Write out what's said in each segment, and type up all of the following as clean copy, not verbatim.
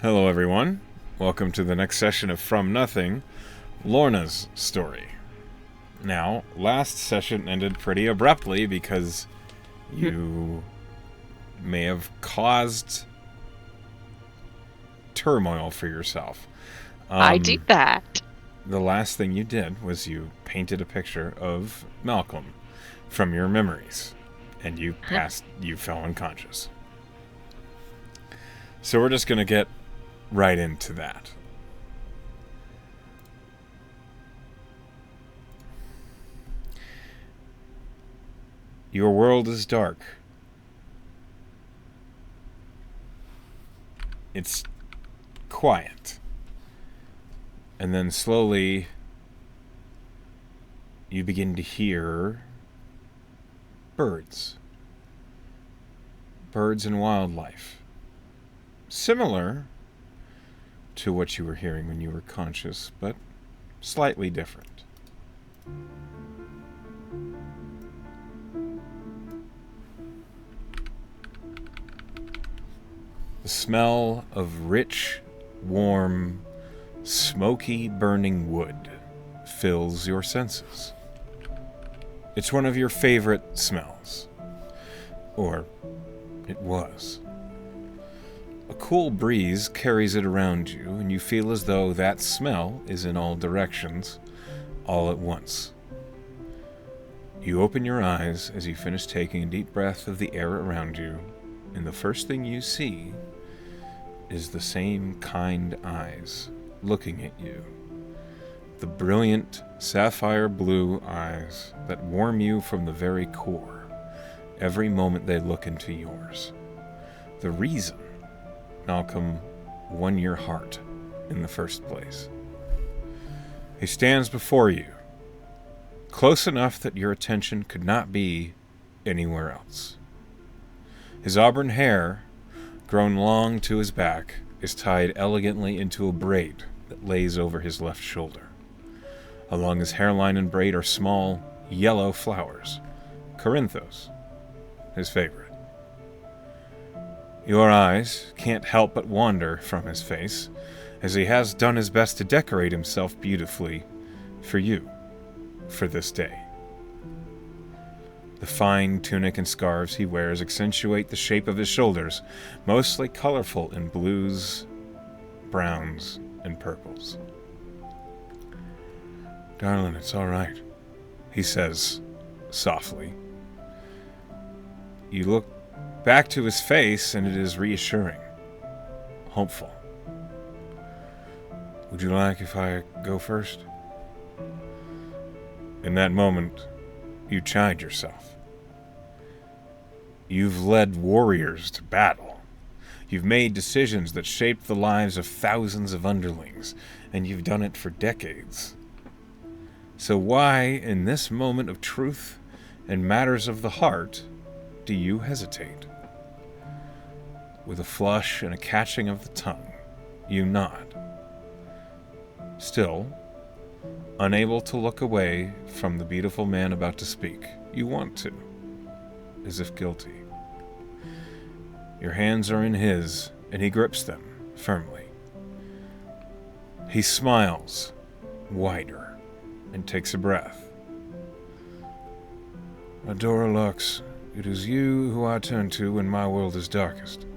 Hello, everyone. Welcome to the next session of From Nothing, Lorna's story. Now, last session ended pretty abruptly because you may have caused turmoil for yourself. I did that. The last thing you did was you painted a picture of Malcolm from your memories, and you fell unconscious. So we're just going to get right into that. Your world is dark. It's quiet. And then slowly you begin to hear birds. Birds and wildlife. Similar to what you were hearing when you were conscious, but slightly different. The smell of rich, warm, smoky, burning wood fills your senses. It's one of your favorite smells. Or it was. A cool breeze carries it around you, and you feel as though that smell is in all directions, all at once. You open your eyes as you finish taking a deep breath of the air around you, and the first thing you see is the same kind eyes looking at you. The brilliant sapphire blue eyes that warm you from the very core, every moment they look into yours. The reason Malcolm won your heart in the first place. He stands before you, close enough that your attention could not be anywhere else. His auburn hair, grown long to his back, is tied elegantly into a braid that lays over his left shoulder. Along his hairline and braid are small, yellow flowers, corinthos, his favorite. Your eyes can't help but wander from his face, as he has done his best to decorate himself beautifully for you, for this day. The fine tunic and scarves he wears accentuate the shape of his shoulders, mostly colorful in blues, browns, and purples. "Darling, it's all right," he says softly. You look back to his face, and it is reassuring, hopeful. "Would you like if I go first?" In that moment, you chide yourself. You've led warriors to battle. You've made decisions that shaped the lives of thousands of underlings, and you've done it for decades. So why, in this moment of truth and matters of the heart, do you hesitate? With a flush and a catching of the tongue, you nod. Still, unable to look away from the beautiful man about to speak, you want to, as if guilty. Your hands are in his, and he grips them firmly. He smiles wider and takes a breath. "Adora Lux, it is you who I turn to when my world is darkest.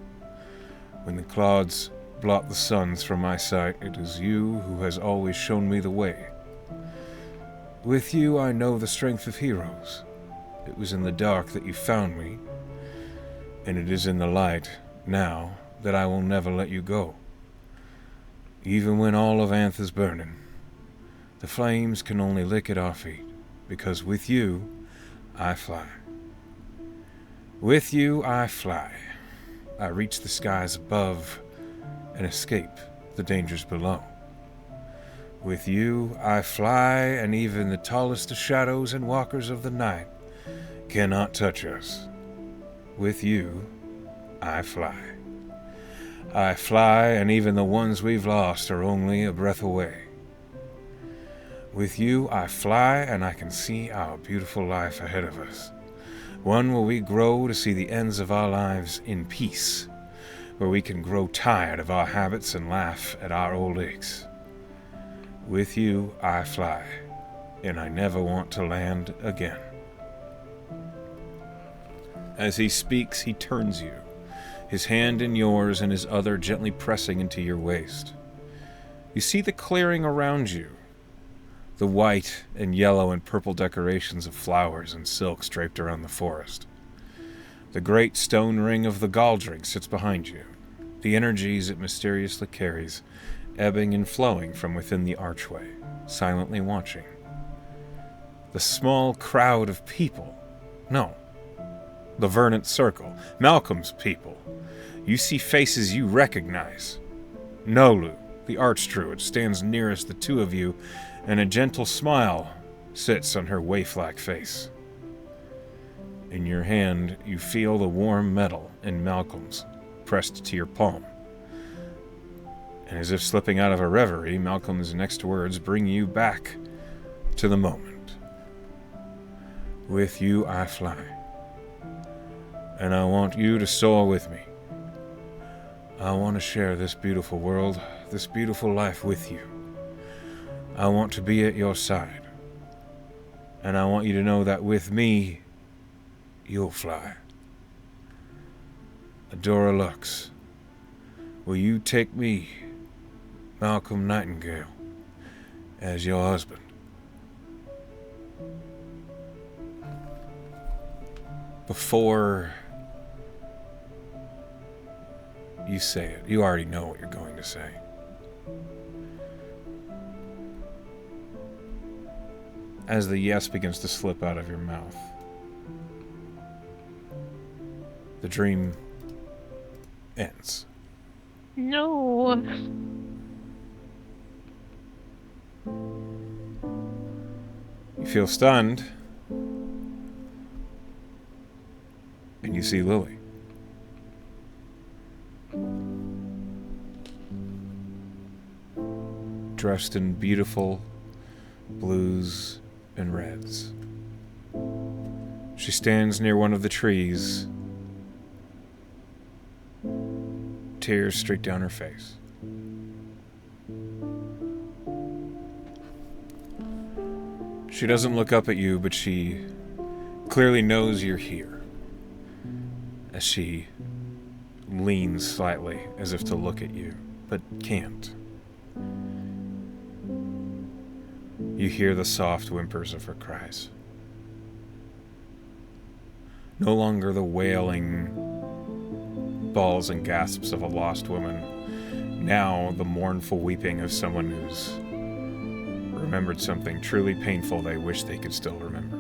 When the clouds blot the suns from my sight, it is you who has always shown me the way. With you I know the strength of heroes. It was in the dark that you found me, and it is in the light now that I will never let you go. Even when all of Anth is burning, the flames can only lick at our feet, because with you I fly. With you I fly. I reach the skies above and escape the dangers below. With you I fly, and even the tallest of shadows and walkers of the night cannot touch us. With you I fly. I fly, and even the ones we've lost are only a breath away. With you I fly, and I can see our beautiful life ahead of us. One where we grow to see the ends of our lives in peace, where we can grow tired of our habits and laugh at our old aches. With you, I fly, and I never want to land again." As he speaks, he turns you, his hand in yours and his other gently pressing into your waist. You see the clearing around you, the white and yellow and purple decorations of flowers and silks draped around the forest. The great stone ring of the Galdring sits behind you, the energies it mysteriously carries, ebbing and flowing from within the archway, silently watching. The small crowd of people, no, the Verdant Circle, Malcolm's people. You see faces you recognize. Nolu, the archdruid, stands nearest the two of you, and a gentle smile sits on her waif-like face. In your hand, you feel the warm metal in Malcolm's, pressed to your palm. And as if slipping out of a reverie, Malcolm's next words bring you back to the moment. "With you I fly, and I want you to soar with me. I want to share this beautiful world, this beautiful life with you. I want to be at your side, and I want you to know that with me, you'll fly. Adora Lux, will you take me, Malcolm Nightingale, as your husband?" Before you say it, you already know what you're going to say. As the yes begins to slip out of your mouth, the dream ends. No. You feel stunned, and you see Lilly. Dressed in beautiful blues and reds. She stands near one of the trees, tears streak down her face. She doesn't look up at you, but she clearly knows you're here, as she leans slightly as if to look at you, but can't. You hear the soft whimpers of her cries. No longer the wailing bawls and gasps of a lost woman, now the mournful weeping of someone who's remembered something truly painful they wish they could still remember.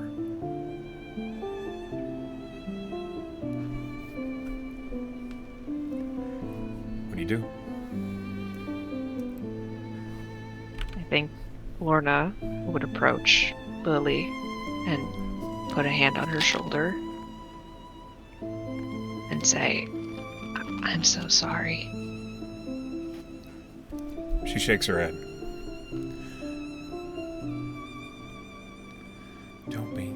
What do you do? I think Lorna would approach Lilly and put a hand on her shoulder and say, "I'm so sorry." She shakes her head. Don't be.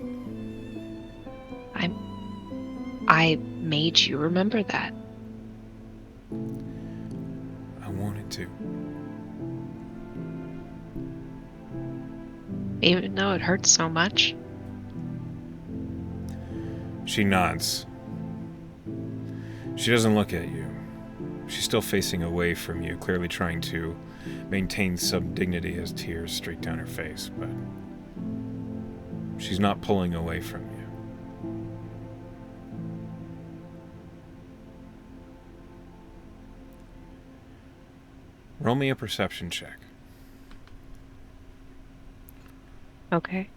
I made you remember that. I wanted to. Even though it hurts so much. She nods. She doesn't look at you. She's still facing away from you, clearly trying to maintain some dignity as tears streak down her face, but she's not pulling away from you. Roll me a perception check. Okay.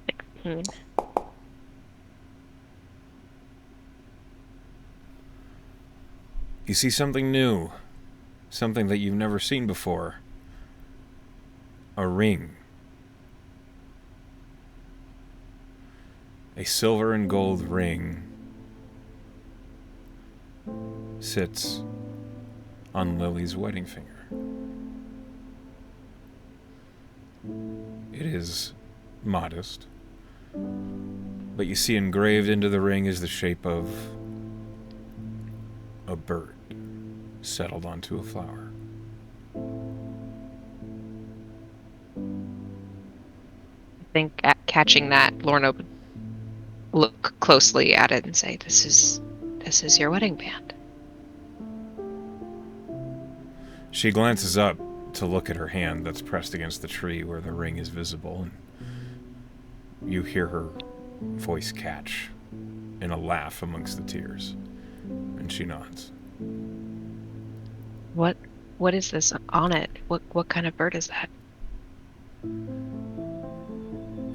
16. You see something new, something that you've never seen before. A ring. A silver and gold ring sits on Lily's wedding finger. It is modest, but you see engraved into the ring is the shape of a bird settled onto a flower. I think at catching that, Lorna would look closely at it and say, This is your wedding band. She glances up to look at her hand that's pressed against the tree where the ring is visible, and you hear her voice catch in a laugh amongst the tears, and she nods. What is this on it? What kind of bird is that? A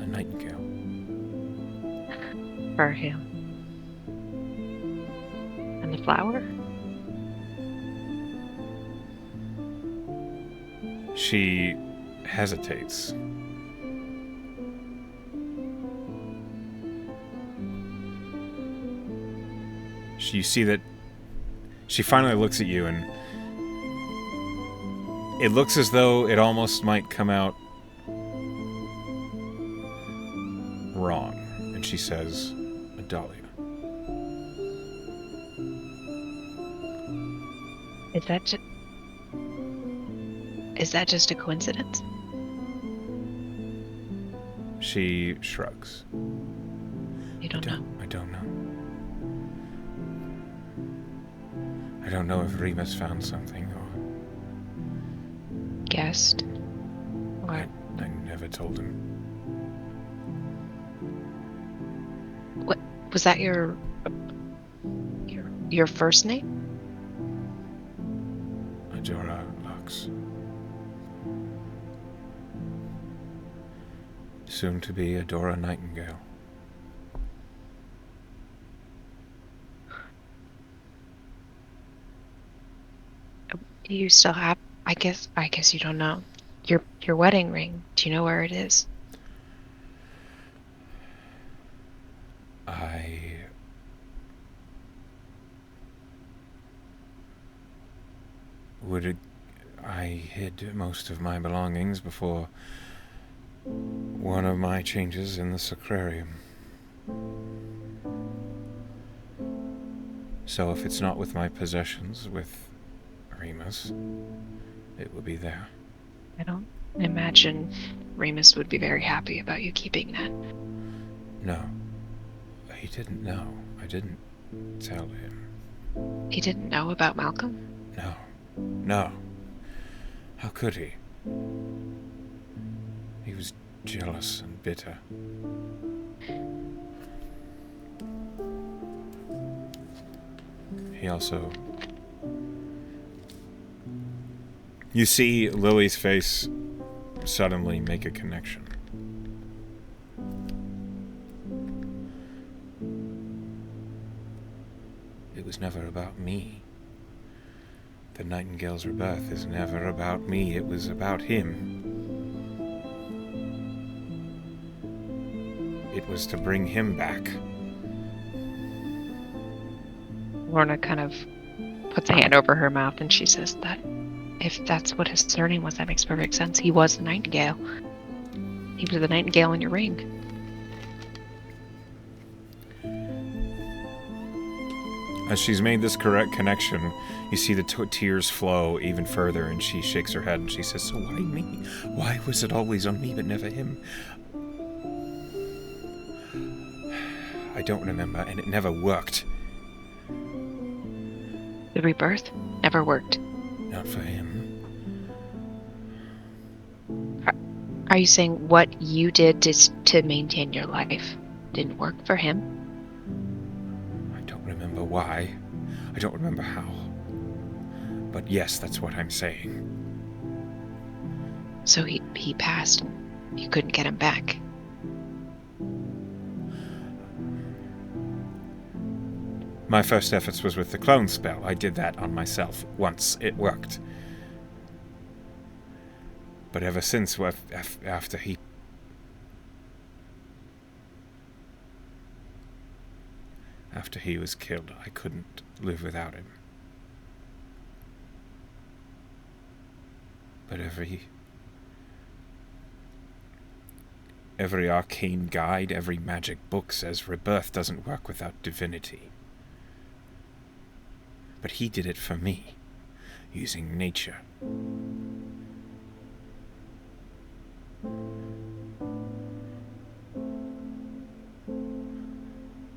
nightingale. For him. And the flower? She hesitates. You see that she finally looks at you, and it looks as though it almost might come out wrong. And she says, a dahlia. Is that just a coincidence? She shrugs. You don't know. I don't know. I don't know if Remus found something or... Guessed? Or I never told him. what was that your first name? Adora Lux. Soon to be Adora Nightingale. Do you still have I guess you don't know. Your wedding ring. Do you know where it is? I hid most of my belongings before one of my changes in the sacrarium. So if it's not with my possessions, with Remus, it will be there. I don't imagine Remus would be very happy about you keeping that. No. He didn't know. I didn't tell him. He didn't know about Malcolm? No. How could he? He was jealous and bitter. He also... You see Lilly's face suddenly make a connection. It was never about me. The Nightingale's rebirth is never about me. It was about him. It was to bring him back. Lorna kind of puts a hand over her mouth and she says that if that's what his surname was, that makes perfect sense. He was the Nightingale. He was the Nightingale in your ring. As she's made this correct connection, you see the tears flow even further, and she shakes her head and she says, so why me? Why was it always on me but never him? I don't remember, and it never worked. The rebirth never worked. Not for him. Are you saying what you did to maintain your life didn't work for him? I don't remember why. I don't remember how. But yes, that's what I'm saying. So he passed and you couldn't get him back. My first efforts was with the clone spell. I did that on myself once. It worked. But ever since, after he was killed, I couldn't live without him. But every arcane guide, every magic book says rebirth doesn't work without divinity. But he did it for me, using nature.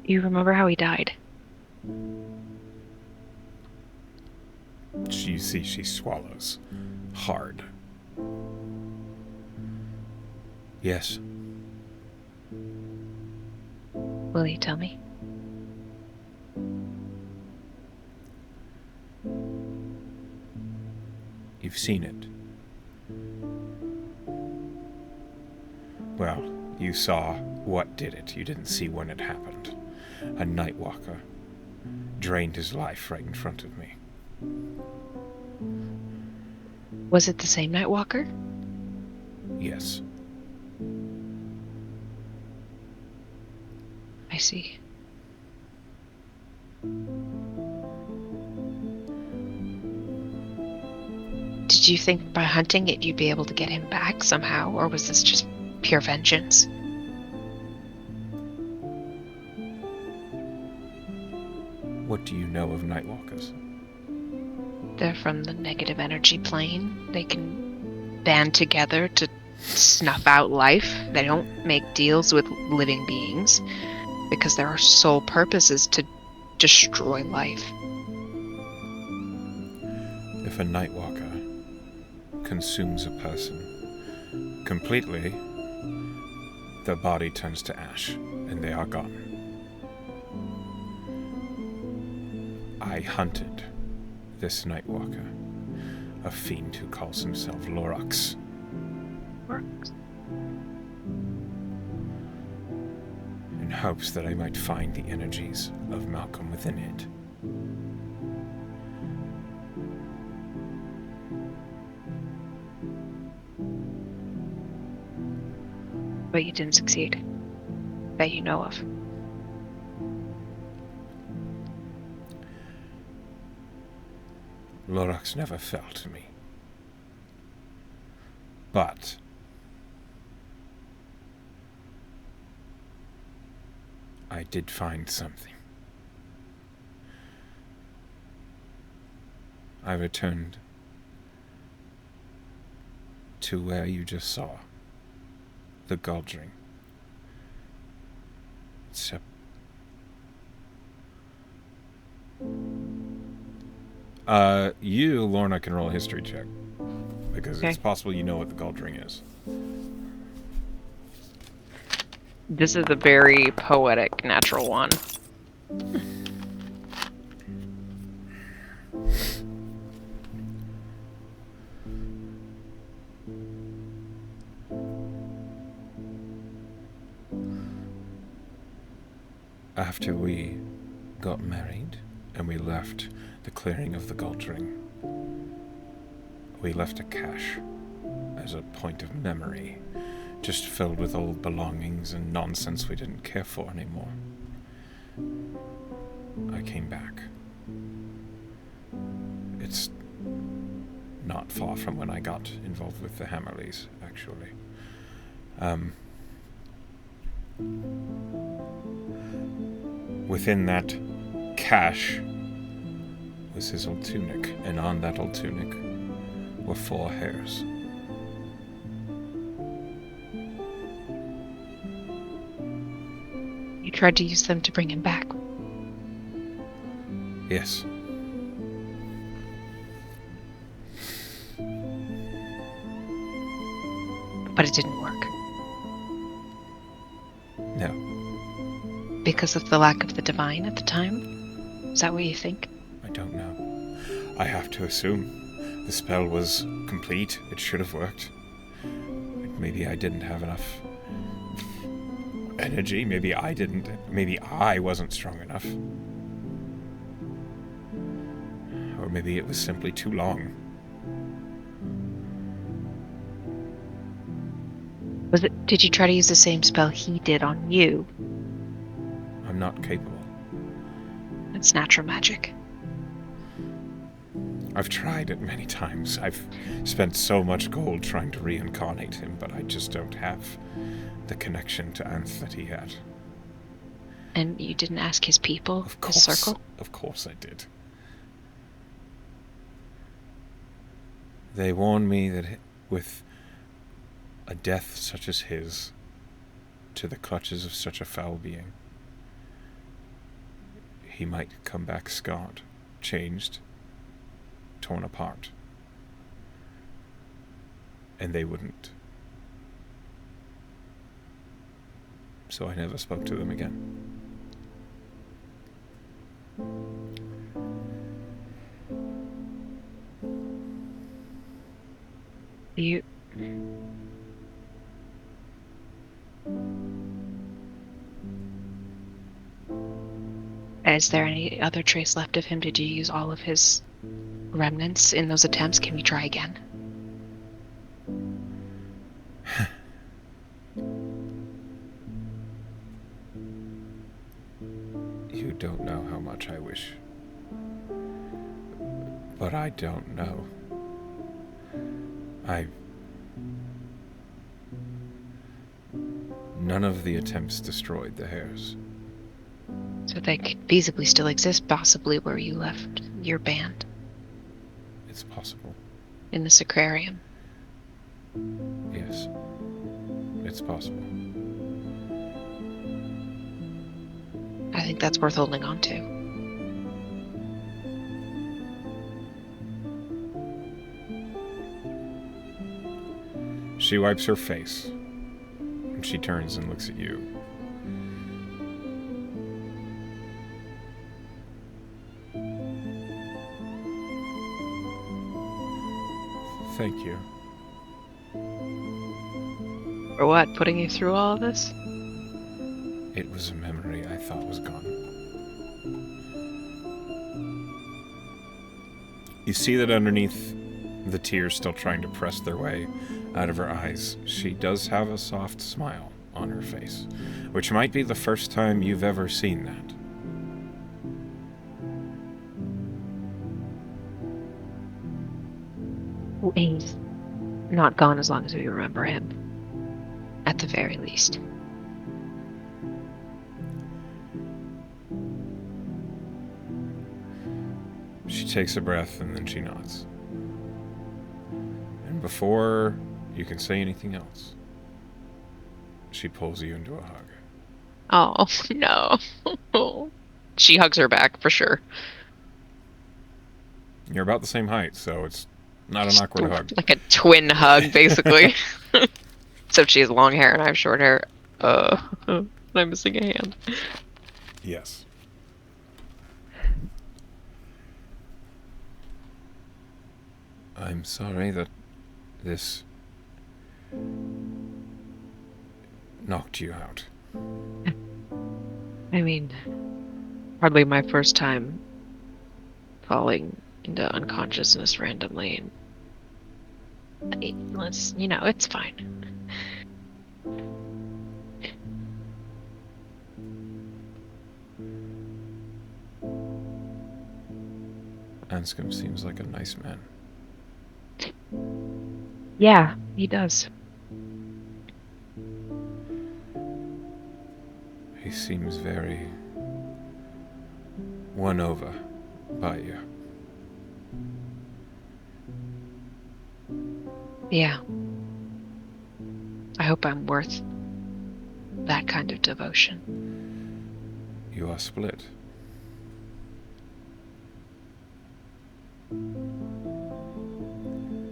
You remember how he died? You see, she swallows hard. Yes. Will you tell me? You've seen it. Well, you saw what did it. You didn't see when it happened. A Nightwalker drained his life right in front of me. Was it the same Nightwalker? Yes. I see. Did you think by hunting it you'd be able to get him back somehow, or was this just pure vengeance? What do you know of Nightwalkers? They're from the negative energy plane. They can band together to snuff out life. They don't make deals with living beings because their sole purpose is to destroy life. If a Nightwalker consumes a person completely, their body turns to ash and they are gone. I hunted this Nightwalker, a fiend who calls himself Lorax. In hopes that I might find the energies of Malcolm within it. But you didn't succeed. That you know of. Lorax never fell to me. But I did find something. I returned to where you just saw the Guldring. It's you, Lorna, can roll a history check. Because it's possible you know what the Guldring is. This is a very poetic natural one. After we got married and we left the clearing of the Guldring, we left a cache as a point of memory, just filled with old belongings and nonsense we didn't care for anymore. I came back. It's not far from when I got involved with the Hammerleys, actually. Within that cache was his old tunic, and on that old tunic were 4 hairs. You tried to use them to bring him back. Yes. But it didn't work. No. Because of the lack of the divine at the time? Is that what you think? I don't know. I have to assume the spell was complete. It should have worked. Maybe I didn't have enough energy. Maybe I didn't. Maybe I wasn't strong enough. Or maybe it was simply too long. Did you try to use the same spell he did on you? I'm not capable. It's natural magic. I've tried it many times. I've spent so much gold trying to reincarnate him, but I just don't have the connection to Anth that he had. And you didn't ask his people, Of course. his circle? Of course I did. They warn me that with a death such as his, to the clutches of such a foul being, he might come back scarred, changed, torn apart. And they wouldn't. So I never spoke to them again. You... Is there any other trace left of him? Did you use all of his remnants in those attempts? Can we try again? You don't know how much I wish. But I don't know. None of the attempts destroyed the hairs. So they could feasibly still exist, possibly where you left your band. It's possible. In the sacrarium. Yes. It's possible. I think that's worth holding on to. She wipes her face, and she turns and looks at you. Thank you. For what? Putting you through all of this? It was a memory I thought was gone. You see that underneath the tears still trying to press their way out of her eyes, she does have a soft smile on her face, which might be the first time you've ever seen that. He's not gone as long as we remember him. At the very least. She takes a breath and then she nods. And before you can say anything else, she pulls you into a hug. Oh, no. She hugs her back, for sure. You're about the same height, so it's not an awkward hug. Like a twin hug, basically. Except she has long hair and I have short hair. I'm missing a hand. Yes. I'm sorry that this knocked you out. I mean, hardly my first time falling into unconsciousness randomly. It's fine. Anscombe seems like a nice man. Yeah, he does. He seems very won over by you. Yeah. I hope I'm worth that kind of devotion. You are split.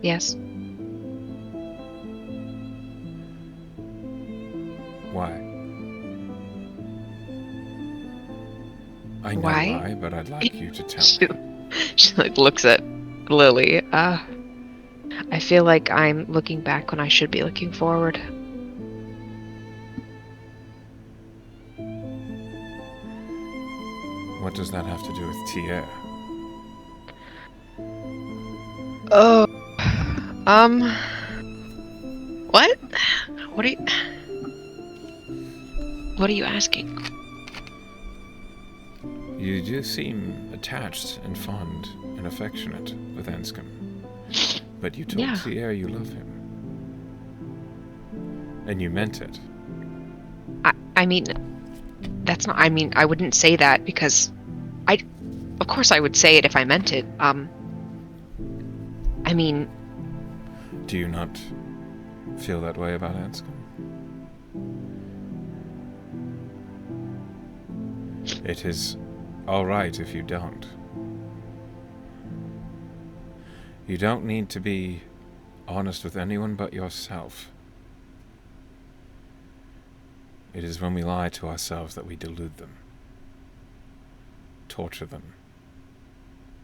Yes. Why? I know Why? why, but I'd like you to tell me. She looks at Lily. I feel like I'm looking back when I should be looking forward. What does that have to do with Tier? Oh. What? What are you asking? You do seem attached and fond and affectionate with Anscombe. But you told Tier you love him. And you meant it. I mean, that's not... I mean, I wouldn't say that because... Of course I would say it if I meant it. I mean, Do you not feel that way about Anscombe? It is all right if you don't. You don't need to be honest with anyone but yourself. It is when we lie to ourselves that we delude them, torture them,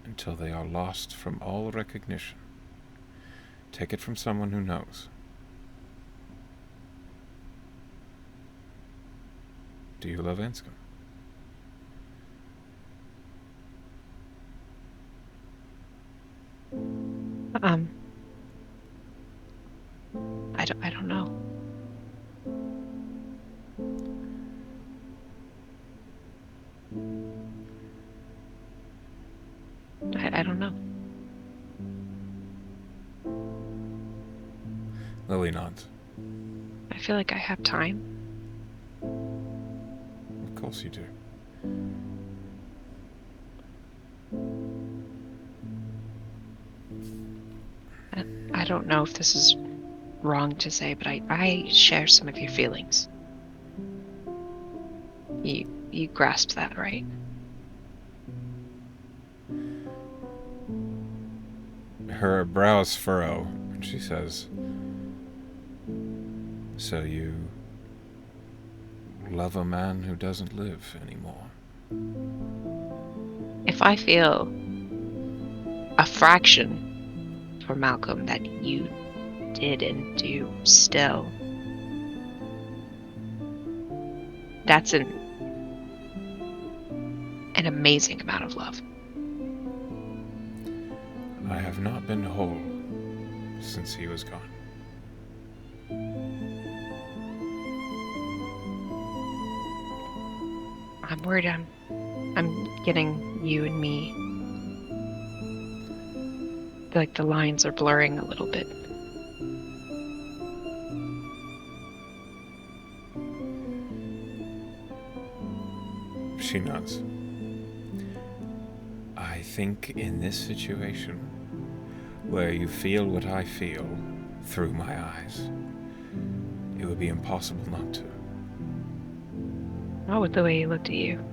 until they are lost from all recognition. Take it from someone who knows. Do you love Anscombe? I don't know. I don't know. Lilly nods. I feel like I have time. Of course you do. I don't know if this is wrong to say, but I share some of your feelings. You grasped that, right? Her brows furrow, and she says, "So you love a man who doesn't live anymore?" If I feel a fraction for Malcolm that you did and do still, that's an amazing amount of love. I have not been whole since he was gone. I'm worried I'm getting you and me. Like the lines are blurring a little bit. She nods. I think in this situation, where you feel what I feel through my eyes, it would be impossible not to. Not with the way he looked at you.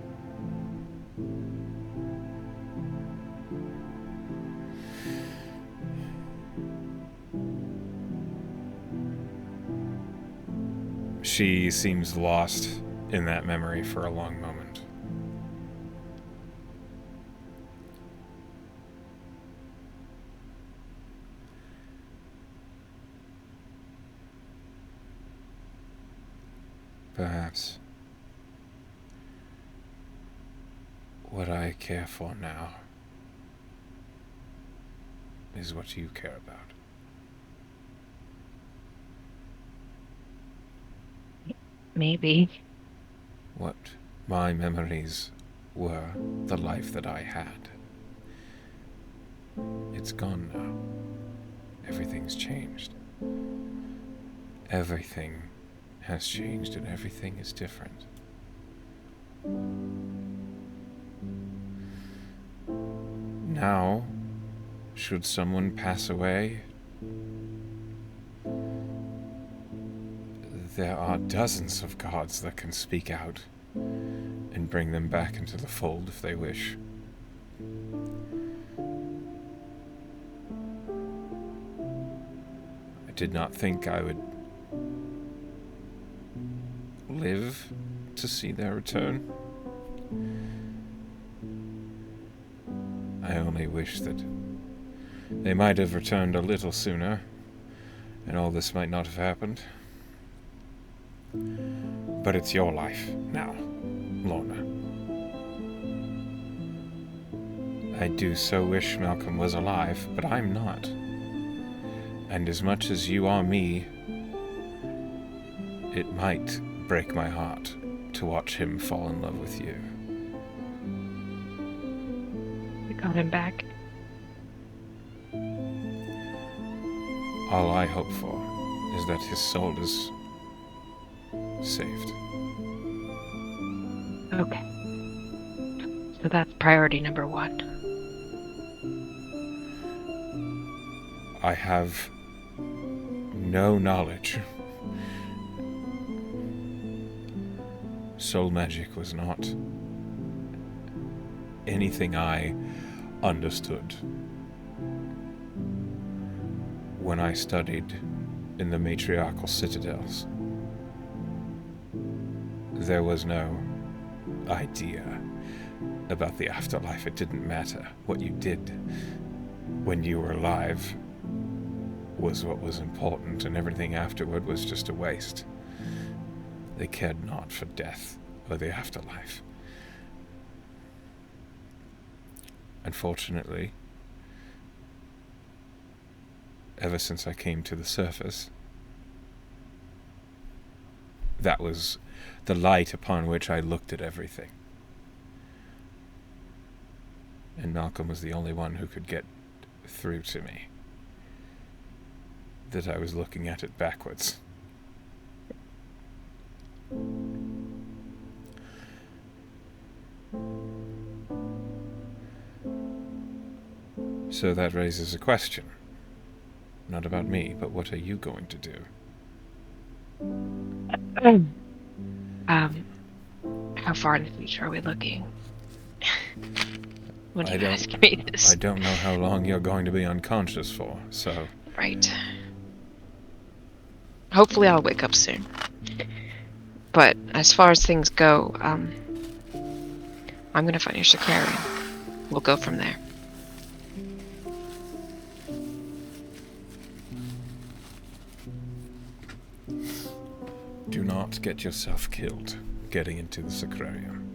She seems lost in that memory for a long moment. Perhaps what I care for now is what you care about. Maybe. What my memories were, the life that I had. It's gone now. Everything's changed. Everything has changed and everything is different. Now, should someone pass away, there are dozens of gods that can speak out and bring them back into the fold if they wish. I did not think I would live to see their return. I only wish that they might have returned a little sooner, and all this might not have happened. But it's your life now, Lorna. I do so wish Malcolm was alive, but I'm not. And as much as you are me, it might break my heart to watch him fall in love with you. You got him back. All I hope for is that his soul is saved. Okay. So that's priority number one. I have no knowledge. Soul magic was not anything I understood when I studied in the matriarchal citadels. There was no idea about the afterlife. It didn't matter. What you did when you were alive was what was important, and everything afterward was just a waste. They cared not for death or the afterlife. Unfortunately, ever since I came to the surface, that was the light upon which I looked at everything. And Malcolm was the only one who could get through to me that I was looking at it backwards. So that raises a question. Not about me, but what are you going to do? How far in the future are we looking? When you ask me this. I don't know how long you're going to be unconscious for, so... Right. Hopefully I'll wake up soon. But as far as things go, I'm gonna find your Sicarian. We'll go from there. Do not get yourself killed getting into the Sacrarium.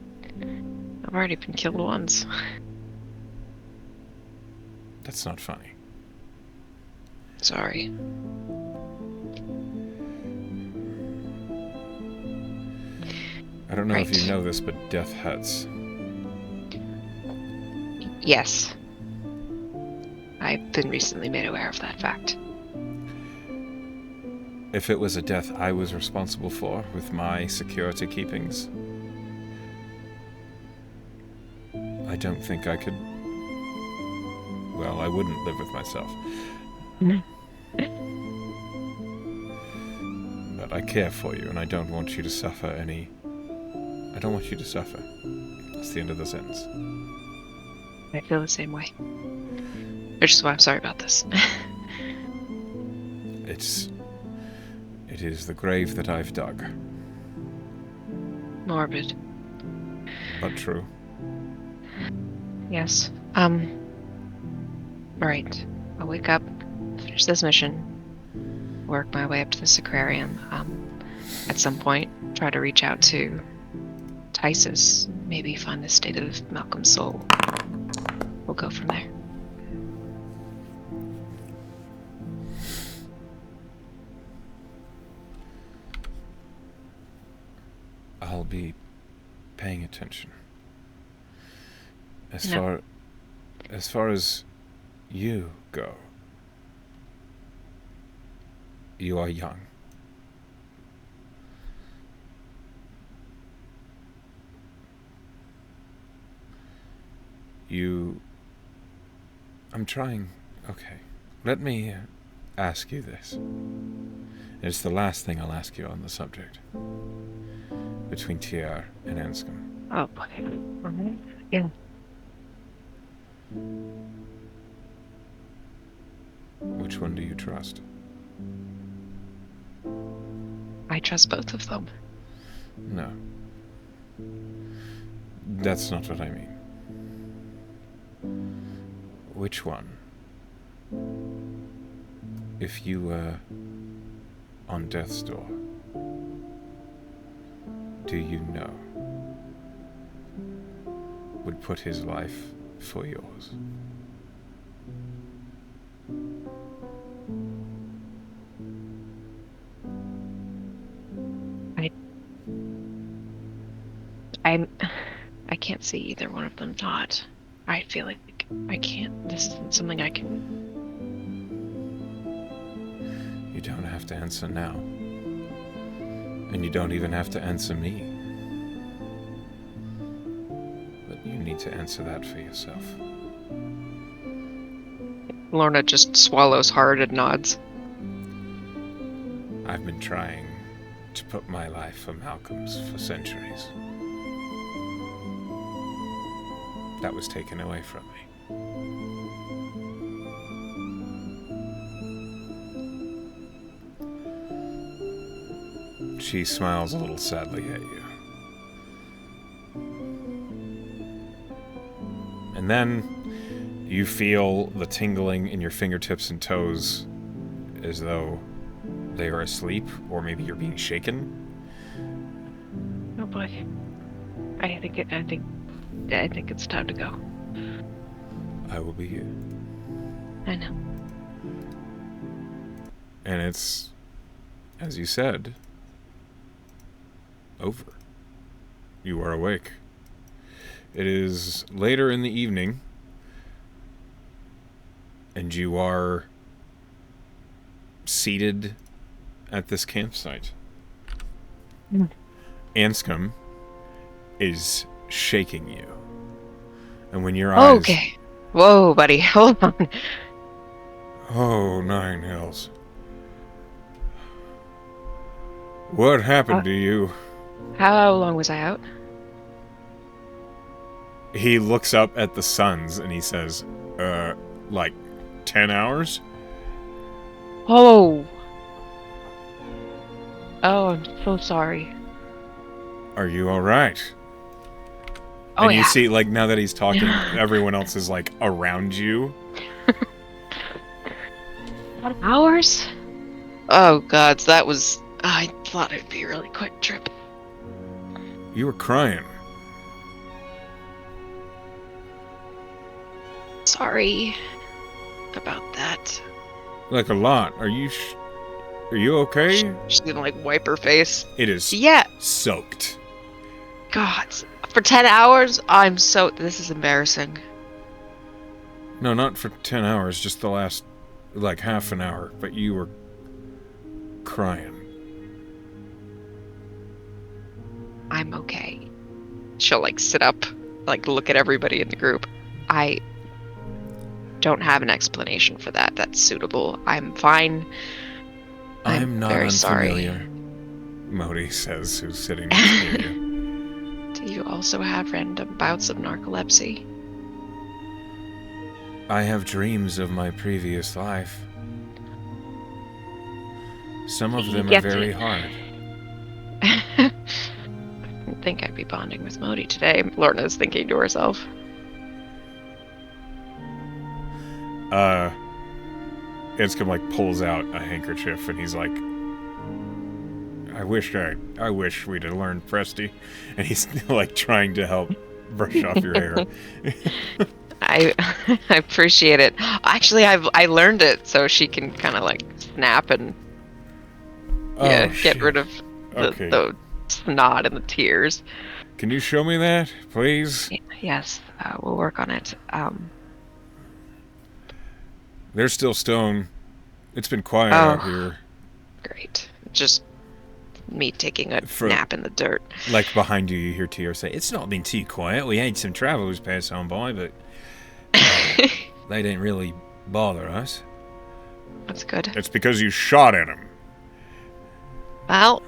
I've already been killed once. That's not funny. Sorry. I don't know if you know this, but death hurts. Yes. I've been recently made aware of that fact. If it was a death I was responsible for with my security keepings, I don't think I could... Well, I wouldn't live with myself. But I care for you, and I don't want you to suffer any... I don't want you to suffer. That's the end of the sentence. I feel the same way. Which is why I'm sorry about this. It is the grave that I've dug. Morbid. But true. Yes. Alright. I'll wake up, finish this mission, work my way up to the Sacrarium. At some point, try to reach out to Tysus, maybe find the state of Malcolm's soul. We'll go from there. I'll be paying attention. As far as you go, you are young. Okay, let me ask you this. It's the last thing I'll ask you on the subject. Between Tiar and Anscombe. Oh, boy. Yeah. Which one do you trust? I trust both of them. No. That's not what I mean. Which one? If you were on death's door, do you know, would put his life for yours? I can't see either one of them not. I feel like I can't. This isn't something I can... You don't have to answer now. And you don't even have to answer me. But you need to answer that for yourself. Lorna just swallows hard and nods. I've been trying to put my life for Malcolm's for centuries. That was taken away from me. She smiles a little sadly at you. And then you feel the tingling in your fingertips and toes as though they are asleep, or maybe you're being shaken. Oh boy. I think it's time to go. I will be here. I know. And it's, as you said, over. You are awake. It is later in the evening, and you are seated at this campsite. Anscombe is shaking you. And when your eyes... Okay. Whoa, buddy. Hold on. Oh, 9 hells. What happened to you? How long was I out? He looks up at the suns and he says, like 10 hours? Oh. Oh, I'm so sorry. Are you alright? Oh, and you yeah. see, like, now that he's talking, everyone else is, like, around you. Hours? Oh, God, that was... I thought it'd be a really quick trip. You were crying. Sorry about that. Like, a lot. Are you okay? She's gonna, like, wipe her face. It is Yeah. soaked. God. For 10 hours? I'm so... This is embarrassing. No, not for 10 hours, just the last, like, half an hour. But you were crying. I'm okay. She'll, like, sit up, like, look at everybody in the group. I don't have an explanation for that that's suitable. I'm fine. I'm not very unfamiliar, sorry. Modi says, who's sitting next to you. Do you also have random bouts of narcolepsy? I have dreams of my previous life. Some of them are very hard. I didn't think I'd be bonding with Modi today, Lorna's thinking to herself. Anscombe, like, pulls out a handkerchief and he's like, I wish we'd have learned Presty. And he's, like, trying to help brush off your hair. I appreciate it. Actually, I learned it so she can kind of, like, snap and get rid of the snot and the tears. Can you show me that, please? Yes, we'll work on it. They're still stone. It's been quiet out here. Great. Just me taking a nap in the dirt. Like, behind you, you hear Tier say, it's not been too quiet. We had some travelers pass on by, but they didn't really bother us. That's good. It's because you shot at them. Well,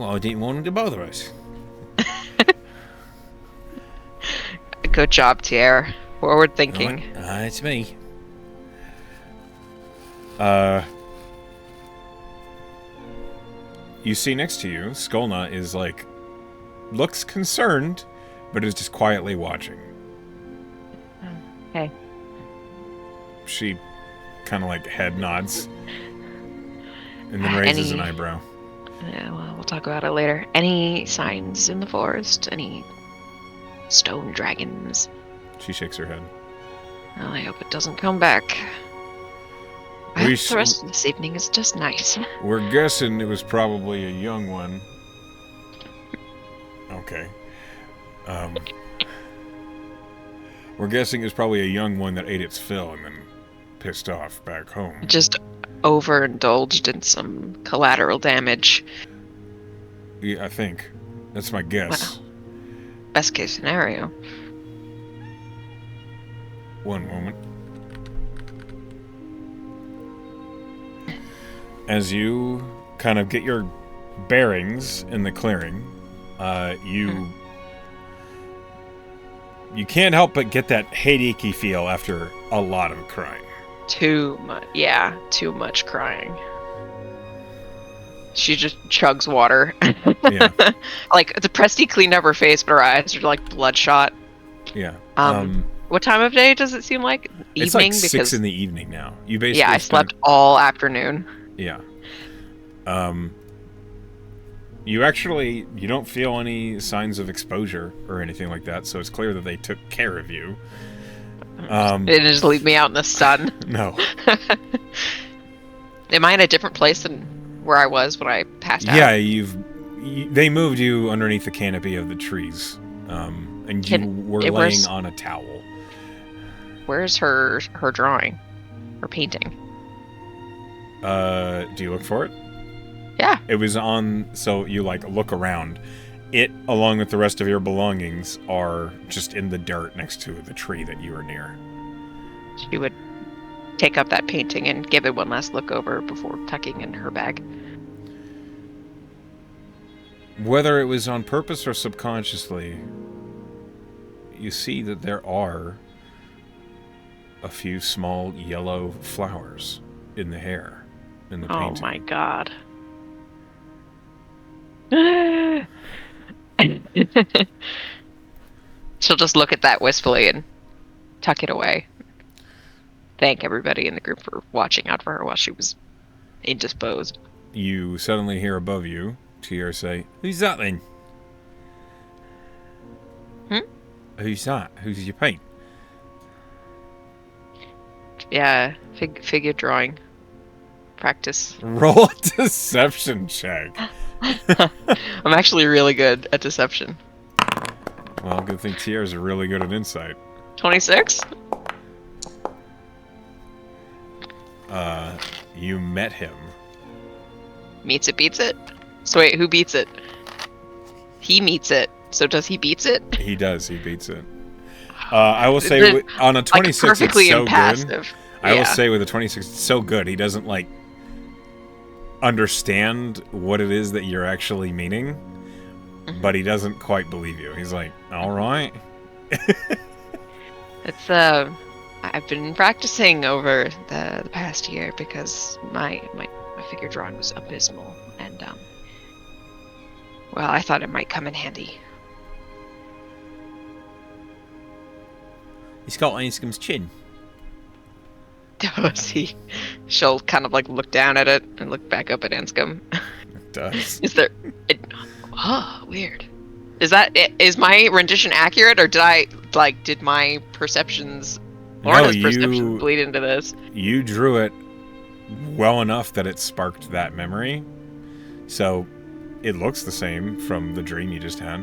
I didn't want them to bother us. Good job, Tier. Forward thinking. It's me. You see next to you, Skolna is, like, looks concerned, but is just quietly watching. Okay. She kind of, like, head nods and then raises an eyebrow. Yeah, well, we'll talk about it later. Any signs in the forest? Any stone dragons? She shakes her head. Well, I hope it doesn't come back. I hope the rest of this evening is just nice. We're guessing it was probably a young one. Okay. We're guessing it's probably a young one that ate its fill and then pissed off back home. Just overindulged in some collateral damage. Yeah, I think. That's my guess. Well, best case scenario. One moment. As you kind of get your bearings in the clearing, you can't help but get that headachy feel after a lot of crying. Too much crying. She just chugs water. Yeah. Like, the Presty cleaned up her face, but her eyes are like bloodshot. Yeah. What time of day does it seem like? It's Evening? like 6 in the evening now. You basically I slept all afternoon. Yeah. You don't feel any signs of exposure or anything like that, so it's clear that they took care of you. They didn't just leave me out in the sun. No. Am I in a different place than where I was when I passed out? Yeah, they moved you underneath the canopy of the trees, and you were laying on a towel. Where's her drawing? Her painting? Do you look for it? Yeah. It was on, so you look around. It, along with the rest of your belongings, are just in the dirt next to the tree that you were near. She would take up that painting and give it one last look over before tucking in her bag. Whether it was on purpose or subconsciously, you see that there are a few small yellow flowers in the hair, in the painting. Oh my god. She'll just look at that wistfully and tuck it away. Thank everybody in the group for watching out for her while she was indisposed. You suddenly hear above you Tier say, "Who's that then?" Who's that? Who's your paint? Yeah, figure drawing. Practice. Roll a deception check. I'm actually really good at deception. Well, good thing Tier's really good at insight. 26? You met him. Meets it, beats it? So wait, who beats it? He meets it. So does he beats it? He does. He beats it. I will say on a 26, it's so good. I will say with a 26, it's so good. He doesn't understand what it is that you're actually meaning, but he doesn't quite believe you. He's like, "All right." It's I've been practicing over the past year because my figure drawing was abysmal, and well, I thought it might come in handy. He's got Anscombe's chin. Does he? She'll kind of look down at it and look back up at Anscombe. It does. Is there? Weird. Is my rendition accurate, or did my perceptions, Lorna's perception, bleed into this? You drew it well enough that it sparked that memory, so it looks the same from the dream you just had.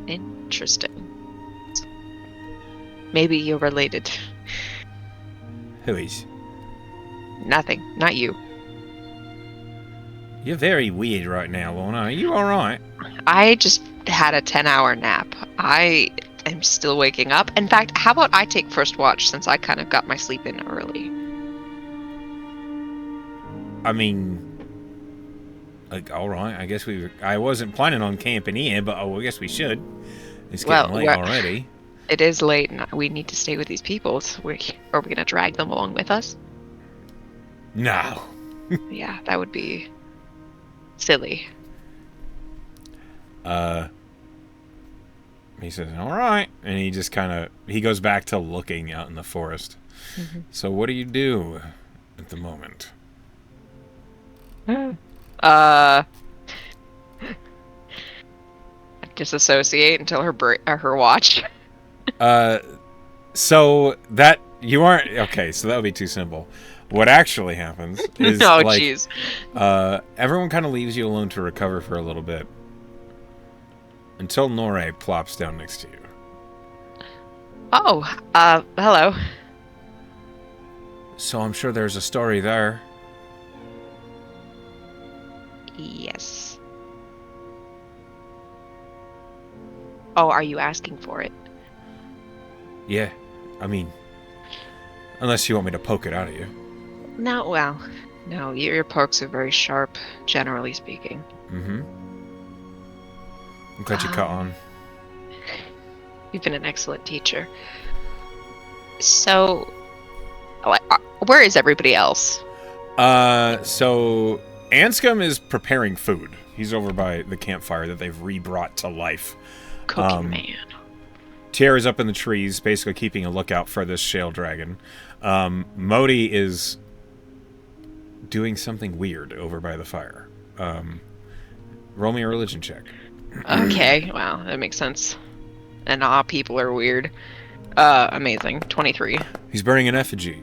Interesting. Maybe you're related. Who is? Nothing. Not you. You're very weird right now, Lorna. Are you alright? I just had a 10-hour nap. I am still waking up. In fact, how about I take first watch since I kind of got my sleep in early? I mean, alright. I guess I wasn't planning on camping here, but I guess we should. It's getting late already. It is late, and we need to stay with these people. So are we going to drag them along with us? No. Yeah, that would be silly. He says, "Alright." And he just he goes back to looking out in the forest. Mm-hmm. So what do you do at the moment? Disassociate until her watch. So that you aren't okay. So that would be too simple. What actually happens is everyone kind of leaves you alone to recover for a little bit until Norre plops down next to you. Oh, hello. So I'm sure there's a story there. Yes. Oh, are you asking for it? Yeah, I mean, unless you want me to poke it out of you. No, well, No, your pokes are very sharp, generally speaking. Mm-hmm. I'm glad you caught on. You've been an excellent teacher. So, where is everybody else? So Anscombe is preparing food. He's over by the campfire that they've re-brought to life. Cooking man. Tierra's up in the trees, basically keeping a lookout for this shale dragon. Modi is doing something weird over by the fire. Roll me a religion check. Okay, wow, that makes sense. And people are weird. Amazing. 23. He's burning an effigy.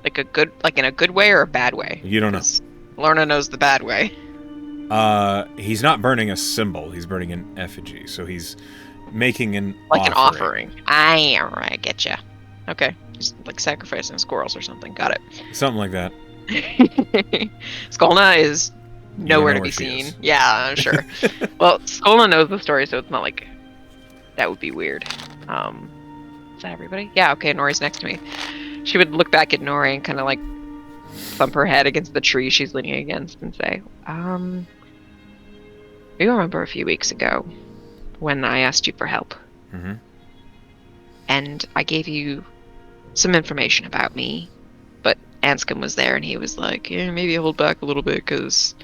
Like in a good way or a bad way? You don't know. Lorna knows the bad way. He's not burning a symbol. He's burning an effigy. So he's making an offering. I get you. Okay, just like sacrificing squirrels or something. Got it. Something like that. Skolna is nowhere to be seen. Yeah, I'm sure. Well, Skolna knows the story, so it's not like that would be weird. Is that everybody? Yeah, okay, Nori's next to me. She would look back at Nori and kind of like thump her head against the tree she's leaning against and say, you remember a few weeks ago when I asked you for help? Mm-hmm. And I gave you some information about me, but Anscombe was there and he was like, yeah, maybe hold back a little bit because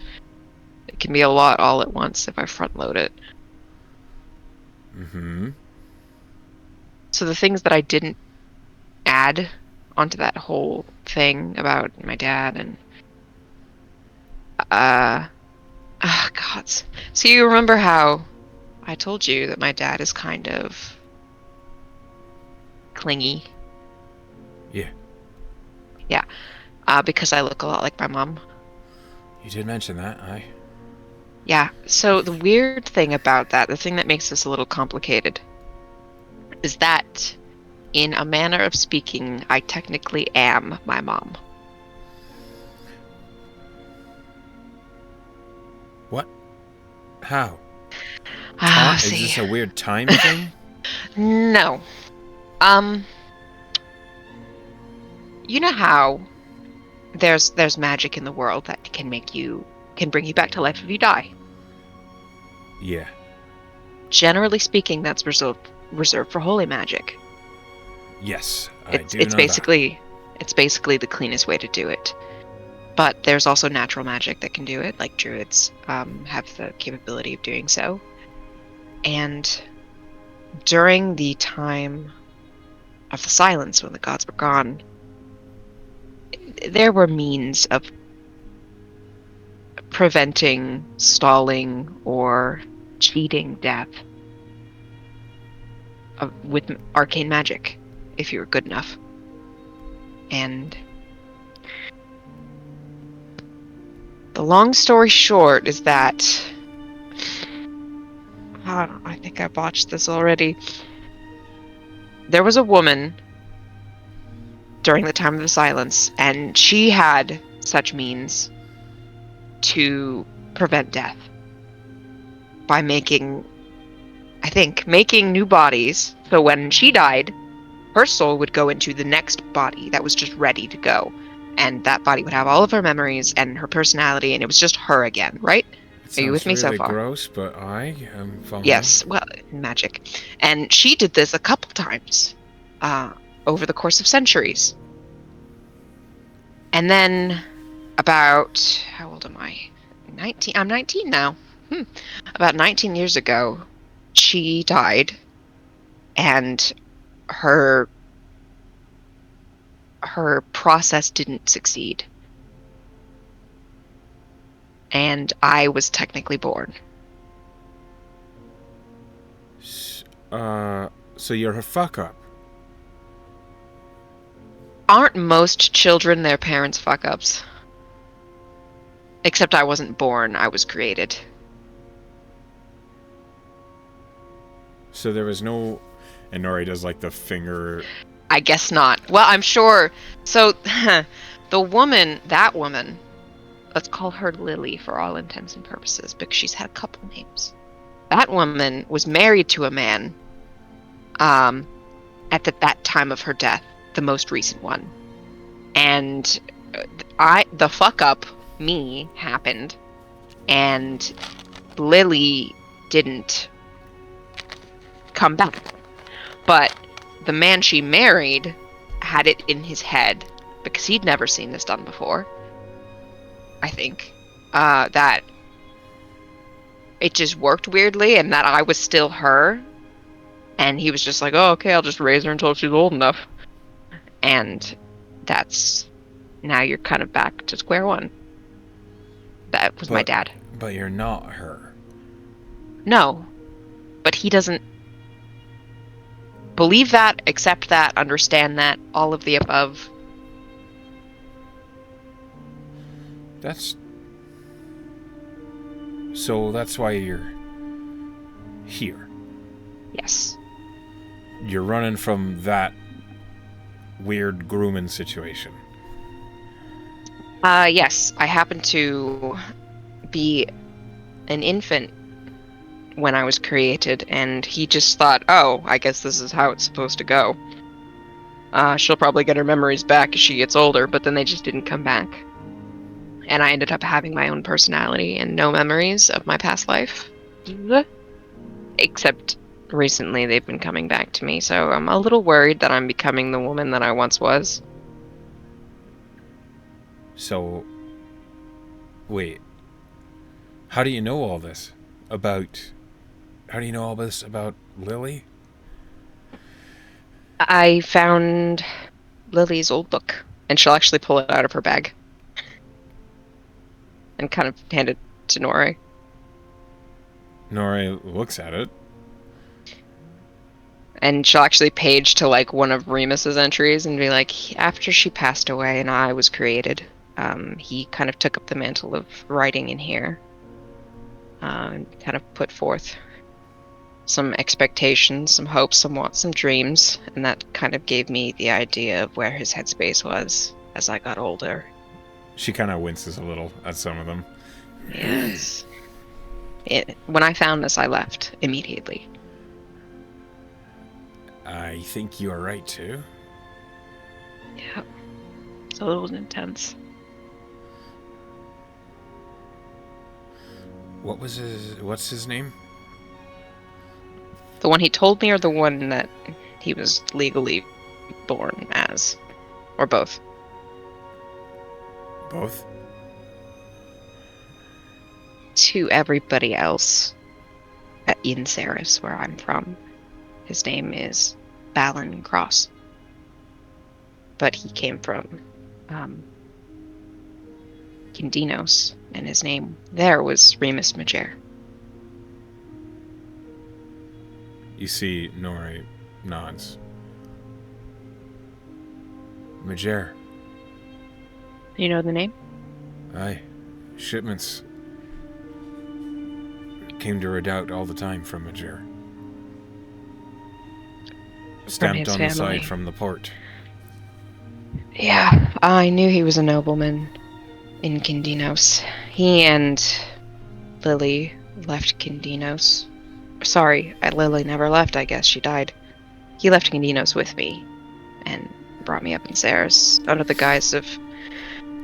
it can be a lot all at once if I front load it. Mm-hmm. So the things that I didn't add onto that whole thing about my dad and God. So you remember how I told you that my dad is kind of clingy? Yeah. Yeah. Because I look a lot like my mom. You did mention that, aye. Yeah. So the weird thing about that, the thing that makes this a little complicated, is that in a manner of speaking, I technically am my mom. What? How? Is See. this a weird time thing? No. You know how there's magic in the world that can bring you back to life if you die? Yeah. Generally speaking, that's reserved for holy magic. Yes, It's basically the cleanest way to do it. But there's also natural magic that can do it, like druids have the capability of doing so. And during the time of the silence, when the gods were gone, there were means of preventing, stalling, or cheating death with arcane magic, if you were good enough. And the long story short is that I think I botched this already. There was a woman during the time of the silence, and she had such means to prevent death by making new bodies. So when she died, her soul would go into the next body that was just ready to go. And that body would have all of her memories and her personality, and it was just her again, right? Are you with me so far? Gross, but I am following. Yes, well, magic. And she did this a couple times over the course of centuries. And then about, how old am I? 19. I'm 19 now. About 19 years ago, she died, and her process didn't succeed. And I was technically born. So you're a fuck up. Aren't most children their parents' fuck ups? Except I wasn't born, I was created. So there was no... And Nori does like the finger... I guess not. Well, I'm sure. So, that woman, let's call her Lilly for all intents and purposes, because she's had a couple names. That woman was married to a man at that time of her death, the most recent one. And the fuck up, me, happened, and Lilly didn't come back. But the man she married had it in his head, because he'd never seen this done before, I think, that it just worked weirdly, and that I was still her, and he was just like, oh, okay, I'll just raise her until she's old enough. And that's... Now you're kind of back to square one. That was my dad. But you're not her. No. But he doesn't believe that, accept that, understand that, all of the above. So that's why you're here. Yes. You're running from that weird grooming situation. Yes. I happened to be an infant when I was created, and he just thought, oh, I guess this is how it's supposed to go. She'll probably get her memories back as she gets older, but then they just didn't come back. And I ended up having my own personality and no memories of my past life. Except recently they've been coming back to me, so I'm a little worried that I'm becoming the woman that I once was. So, wait. How do you know all this about Lilly? I found Lily's old book, and she'll actually pull it out of her bag and kind of hand it to Nori. Nori looks at it. And she'll actually page to like one of Remus's entries and be like, after she passed away and I was created, he kind of took up the mantle of writing in here. And kind of put forth some expectations, some hopes, some wants, some dreams, and that kind of gave me the idea of where his headspace was as I got older. She kind of winces a little at some of them. Yes. When I found this, I left immediately. I think you are right, too. Yeah. It's a little intense. What's his name? The one he told me, or the one that he was legally born as? Or both? Both? To everybody else in Ceres, where I'm from, his name is Balin Cross. But he came from Kindinos, and his name there was Remus Majer. You see Nori nods. Majer. You know the name? Aye. Shipments came to Redoubt all the time from Majer. Stamped on the side from the port. Yeah, I knew he was a nobleman in Kindinos. He and Lilly left Kindinos. Sorry, Lilly never left, I guess. She died. He left Kindinos with me and brought me up in Ceres under the guise of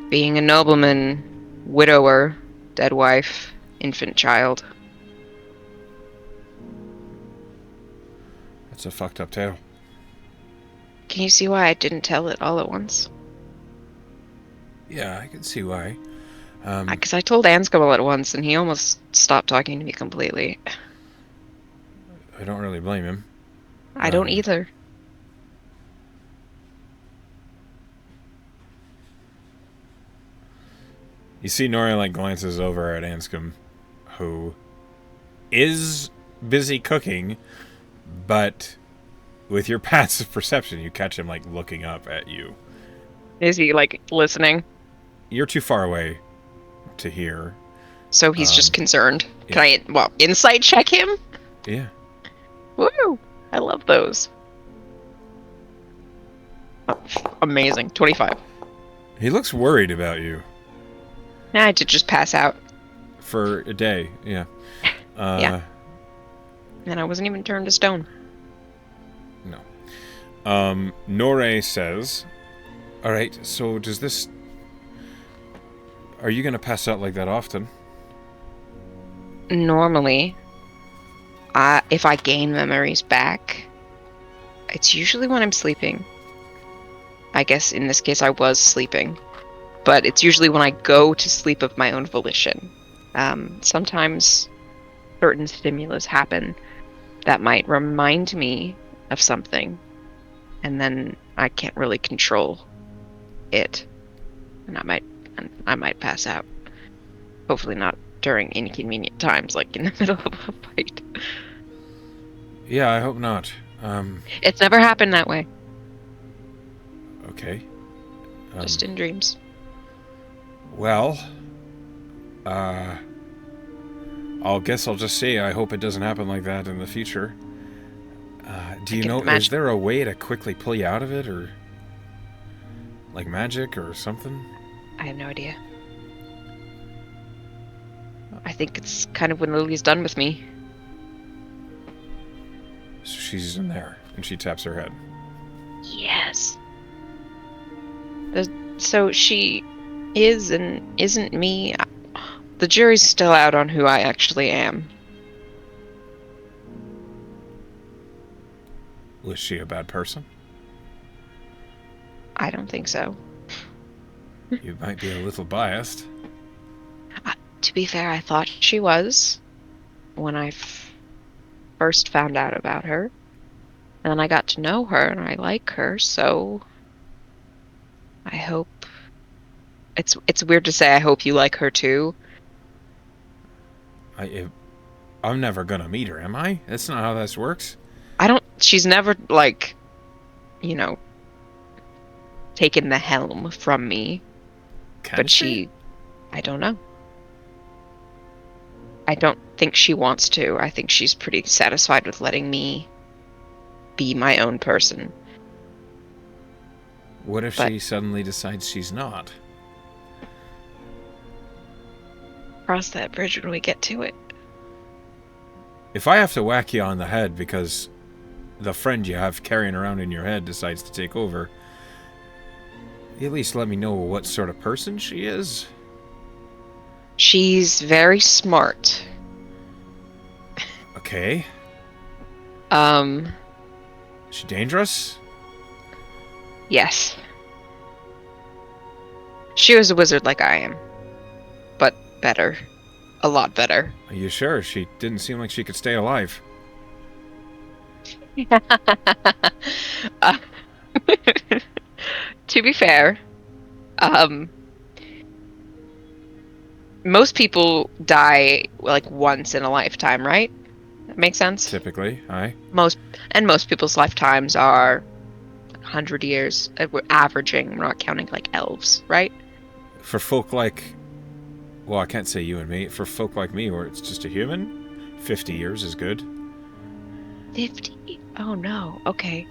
being a nobleman, widower, dead wife, infant child. That's a fucked up tale. Can you see why I didn't tell it all at once? Yeah, I can see why. Because I told Anscombe all at once, and he almost stopped talking to me completely. I don't really blame him. I don't either. You see Nori glances over at Anscombe, who is busy cooking, but with your passive perception, you catch him looking up at you. Is he listening? You're too far away to hear. So he's just concerned. Yeah. Can I, insight check him? Yeah. Woo! I love those. Oh, amazing. 25. He looks worried about you. Nah, I did just pass out. For a day, yeah. Yeah. And I wasn't even turned to stone. No. Nore says, alright, so does this Are you gonna pass out like that often? Normally, if I gain memories back, it's usually when I'm sleeping. I guess in this case I was sleeping, but it's usually when I go to sleep of my own volition. Sometimes certain stimulus happen that might remind me of something, and then I can't really control it, and I might pass out. Hopefully not during inconvenient times, like in the middle of a fight. Yeah, I hope not. It's never happened that way. Okay. Just in dreams. Well, I'll just say I hope it doesn't happen like that in the future. Do you know, is there a way to quickly pull you out of it, or like magic or something? I have no idea. I think it's kind of when Lily's done with me. So she's in there, and she taps her head. Yes. So she is and isn't me. The jury's still out on who I actually am. Was she a bad person? I don't think so. You might be a little biased. To be fair, I thought she was when I first found out about her. And then I got to know her, and I like her, so I hope... It's weird to say I hope you like her too. I'm never gonna meet her, am I? That's not how this works. She's never, like, taken the helm from me. Can she? I don't know. I don't think she wants to. I think she's pretty satisfied with letting me be my own person. What if she suddenly decides she's not? Cross that bridge when we get to it. If I have to whack you on the head because the friend you have carrying around in your head decides to take over, at least let me know what sort of person she is. She's very smart. Okay. Is she dangerous? Yes. She was a wizard like I am. But better. A lot better. Are you sure? She didn't seem like she could stay alive. To be fair, most people die like once in a lifetime, right? That makes sense? Typically, aye. Most people's lifetimes are 100 years. We're averaging, we're not counting like elves, right? For folk like... Well, I can't say you and me. For folk like me, where it's just a human, 50 years is good. 50? Oh no. Okay.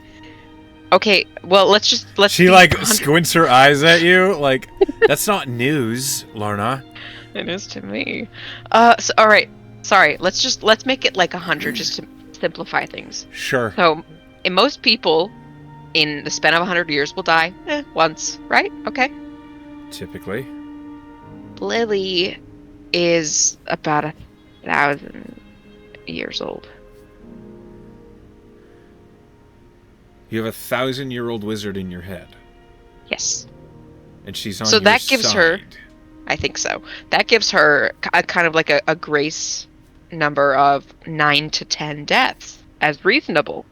Okay, well, let's She, like, squints her eyes at you, like, that's not news, Lorna. It is to me. So, alright. Sorry, let's make it like 100 just to simplify things. Sure. So, most people in the span of 100 years will die once, right? Okay. Typically. Lilly is about 1,000 years old. You have 1,000-year-old wizard in your head. Yes. And she's on so your that gives side. her, I think so. That gives her a kind of like a grace number of 9 to 10 deaths as reasonable.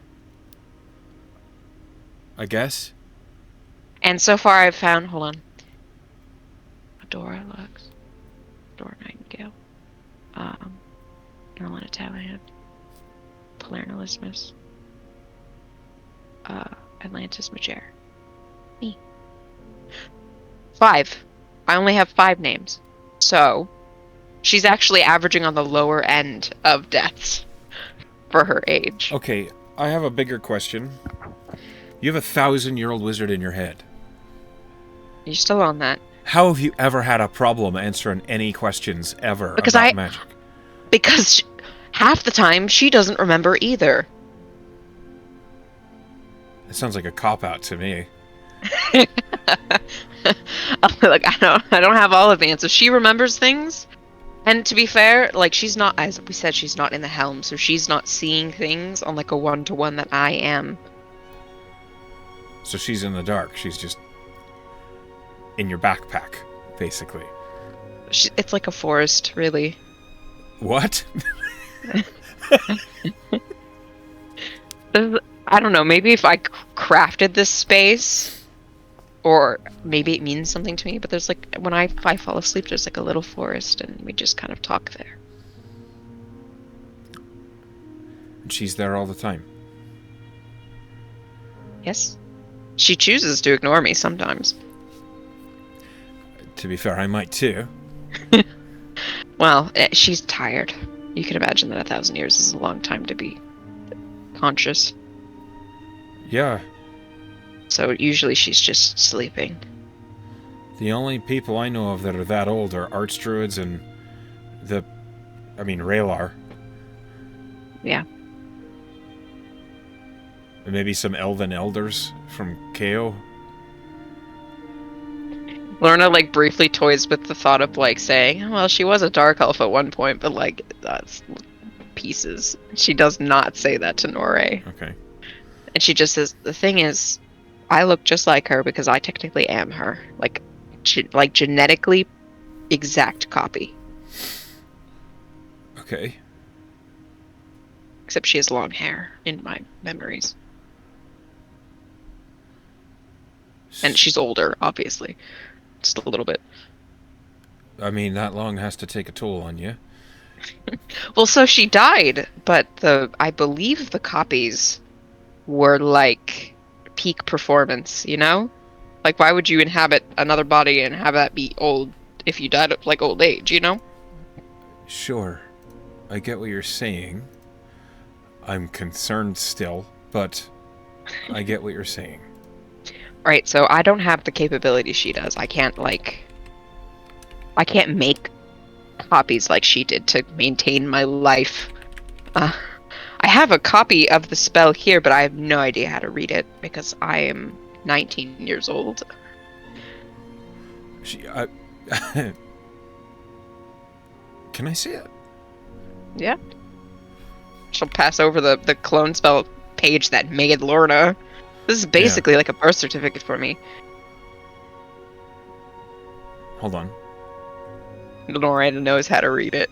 I guess. And so far I've found, hold on. Adora Lux. Adora Nightingale. Carolina Talahand. Palernolismus. Atlantis Majer. Me. 5. I only have 5 names. So, she's actually averaging on the lower end of deaths for her age. Okay, I have a bigger question. You have 1,000-year-old wizard in your head. You're still on that. How have you ever had a problem answering any questions ever about magic? Because half the time she doesn't remember either. It sounds like a cop-out to me. Like, I don't have all of the answers. She remembers things. And to be fair, like, she's not, as we said, she's not in the helm, so she's not seeing things on like a one-to-one that I am. So she's in the dark. She's just in your backpack, basically. It's like a forest, really. What? I don't know, maybe if I crafted this space, or maybe it means something to me, but there's like, when I fall asleep, there's like a little forest, and we just kind of talk there. And she's there all the time. Yes. She chooses to ignore me sometimes. To be fair, I might too. Well, she's tired. You can imagine that 1,000 years is a long time to be conscious. Yeah. So usually she's just sleeping. The only people I know of that are that old are archdruids and Raylar. Yeah. And maybe some elven elders from KO. Lorna, like, briefly toys with the thought of, like, saying, well, she was a dark elf at one point, but, like, that's pieces. She does not say that to Norre. Okay. And she just says, the thing is, I look just like her because I technically am her. Like genetically exact copy. Okay. Except she has long hair in my memories. And she's older, obviously. Just a little bit. I mean, that long has to take a toll on you. Well, so she died, but I believe the copies were like peak performance, you know? Like, why would you inhabit another body and have that be old if you died of, like, old age, you know? Sure. I get what you're saying. I'm concerned still, but I get what you're saying. Right, so I don't have the capability she does. I can't make copies like she did to maintain my life. I have a copy of the spell here, but I have no idea how to read it because I am 19 years old. Can I see it? Yeah. She'll pass over the clone spell page that made Lorna. This is basically like a birth certificate for me. Hold on. Lorna knows how to read it.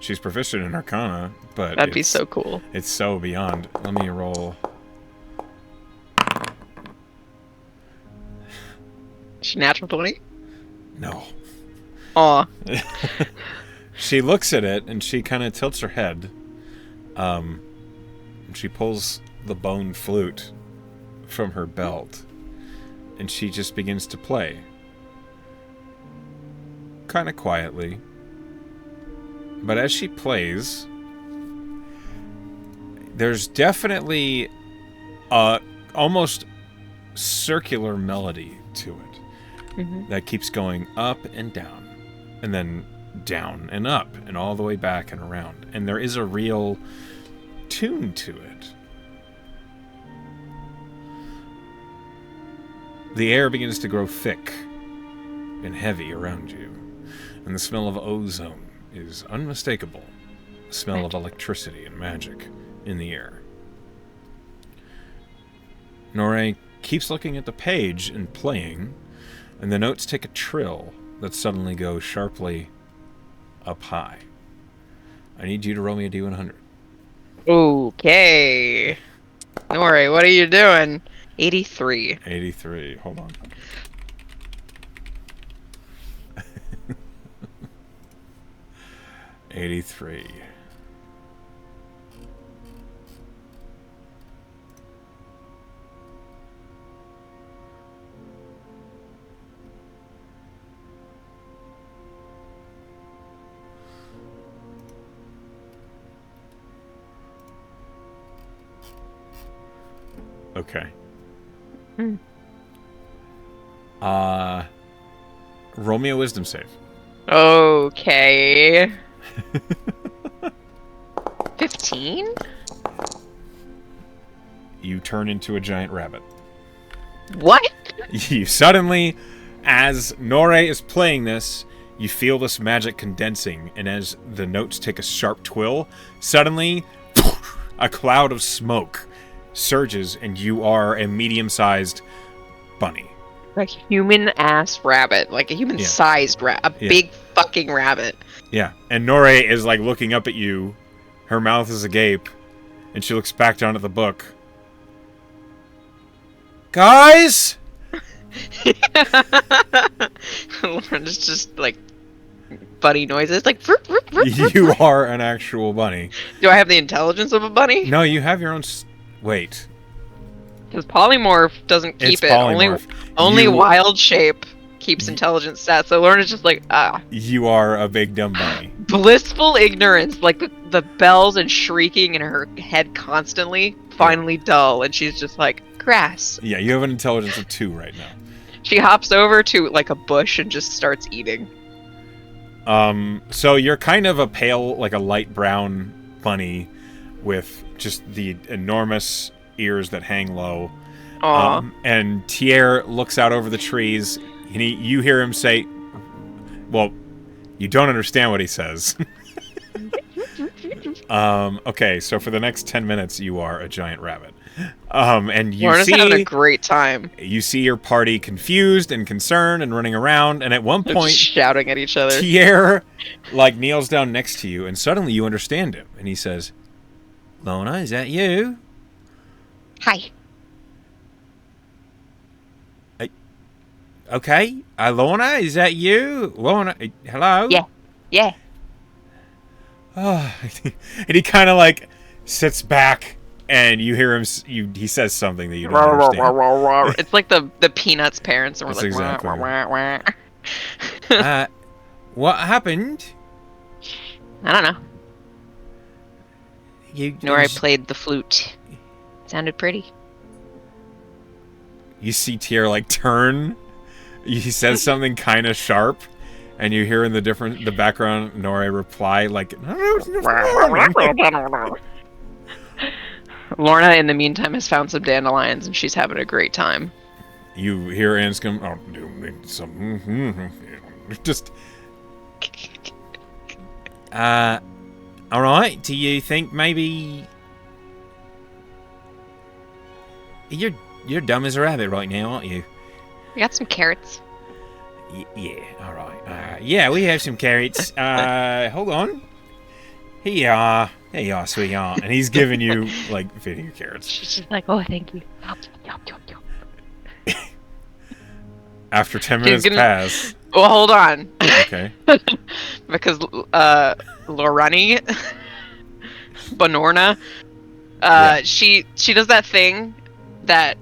She's proficient in Arcana, but that'd be so cool. It's so beyond. Let me roll. She natural 20? No. Aw. She looks at it and she kind of tilts her head. And she pulls the bone flute from her belt. And she just begins to play. Kind of quietly. But as she plays, there's definitely a almost circular melody to it that keeps going up and down, and then down and up, and all the way back and around. And there is a real tune to it. The air begins to grow thick and heavy around you, and the smell of ozone is unmistakable. The smell of electricity and magic in the air. Norre keeps looking at the page and playing, and the notes take a trill that suddenly goes sharply up high. I need you to roll me a D100. Okay. Norre, what are you doing? 83. 83. Hold on. '83. Okay. Roll me a wisdom save. Okay. 15? You turn into a giant rabbit. What? You suddenly, as Nore is playing this, you feel this magic condensing, and as the notes take a sharp twill, suddenly a cloud of smoke surges, and you are a medium-sized bunny. Like human-ass rabbit. Like a human-sized rabbit. A big fucking rabbit. Yeah, and Nore is like looking up at you. Her mouth is agape, and she looks back down at the book. Guys! Lorna's just like bunny noises, like vroom, vroom, vroom, vroom, You vroom. are an actual bunny. Do I have the intelligence of a bunny? No, you have your own. Wait. Because polymorph doesn't keep It's it. polymorph. Only wild shape keeps intelligence stats. So Lorna's just like, You are a big dumb bunny. blissful ignorance, like the bells and shrieking in her head constantly, finally dull, and she's just like, grass. Yeah, you have an intelligence of 2 right now. She hops over to like a bush and just starts eating. So you're kind of a pale, like a light brown bunny with just the enormous ears that hang low. Aw. And Tier looks out over the trees, and you hear him say, well, you don't understand what he says. Okay, so for the next 10 minutes, you are a giant rabbit. And you Lorna's having a great time. You see your party confused and concerned and running around, and at one They're point, just shouting at each other. Tier, like, kneels down next to you, and suddenly you understand him, and he says, Lorna, is that you? Hi. Okay, Lorna, is that you? Lorna, hello? Yeah. Yeah. Oh, and he kind of, like, sits back, and you hear him, he says something that you don't understand. It's like the Peanuts parents, and we're That's like, exactly wah, wah, wah. What happened? I don't know. Nor I You played the flute. Sounded pretty. see Tier, like, turn. He says something kind of sharp, and you hear in the background Nore reply, like, Lorna, in the meantime, has found some dandelions, and she's having a great time. You hear Anscombe, just, alright, do you think maybe... You're dumb as a rabbit right now, aren't you? We got some carrots. Yeah, alright. Yeah, we have some carrots. Hold on. Here you are, sweetheart. And he's giving you, like, feeding you carrots. She's just like, oh, thank you. After 10 minutes pass... Well, hold on. Okay. Because, Lorani, Banorna, she does that thing that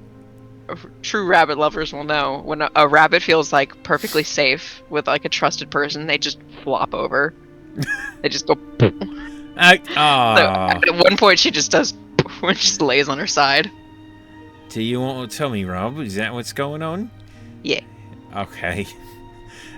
true rabbit lovers will know. When a rabbit feels, like, perfectly safe with, like, a trusted person, they just flop over. They just go... So at one point, she just does... when she just lays on her side. Do you want to tell me, Rob? Is that what's going on? Yeah. Okay.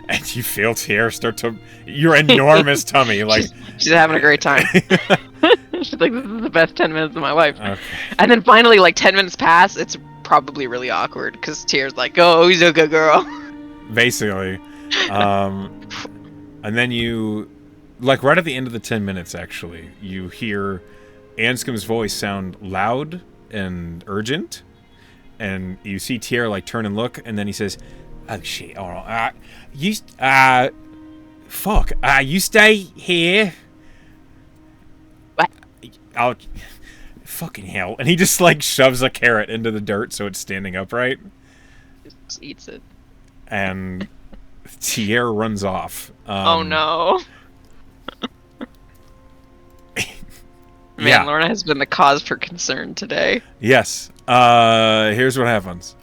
And you feel Tier start to... Your enormous tummy, like... She's having a great time. She's like, this is the best 10 minutes of my life. Okay. And then finally, like, 10 minutes pass, it's probably really awkward, because Tier's like, oh, he's a good girl. Basically. And then you... Like, right at the end of the 10 minutes, actually, you hear Anscombe's voice sound loud and urgent. And you see Tier, like, turn and look, and then he says... Oh, shit, alright. You stay here. What? I'll... Fucking hell. And he just, like, shoves a carrot into the dirt so it's standing upright. Just eats it. And Tier runs off. Oh, no. Man, yeah. Lorna has been the cause for concern today. Yes. Here's what happens.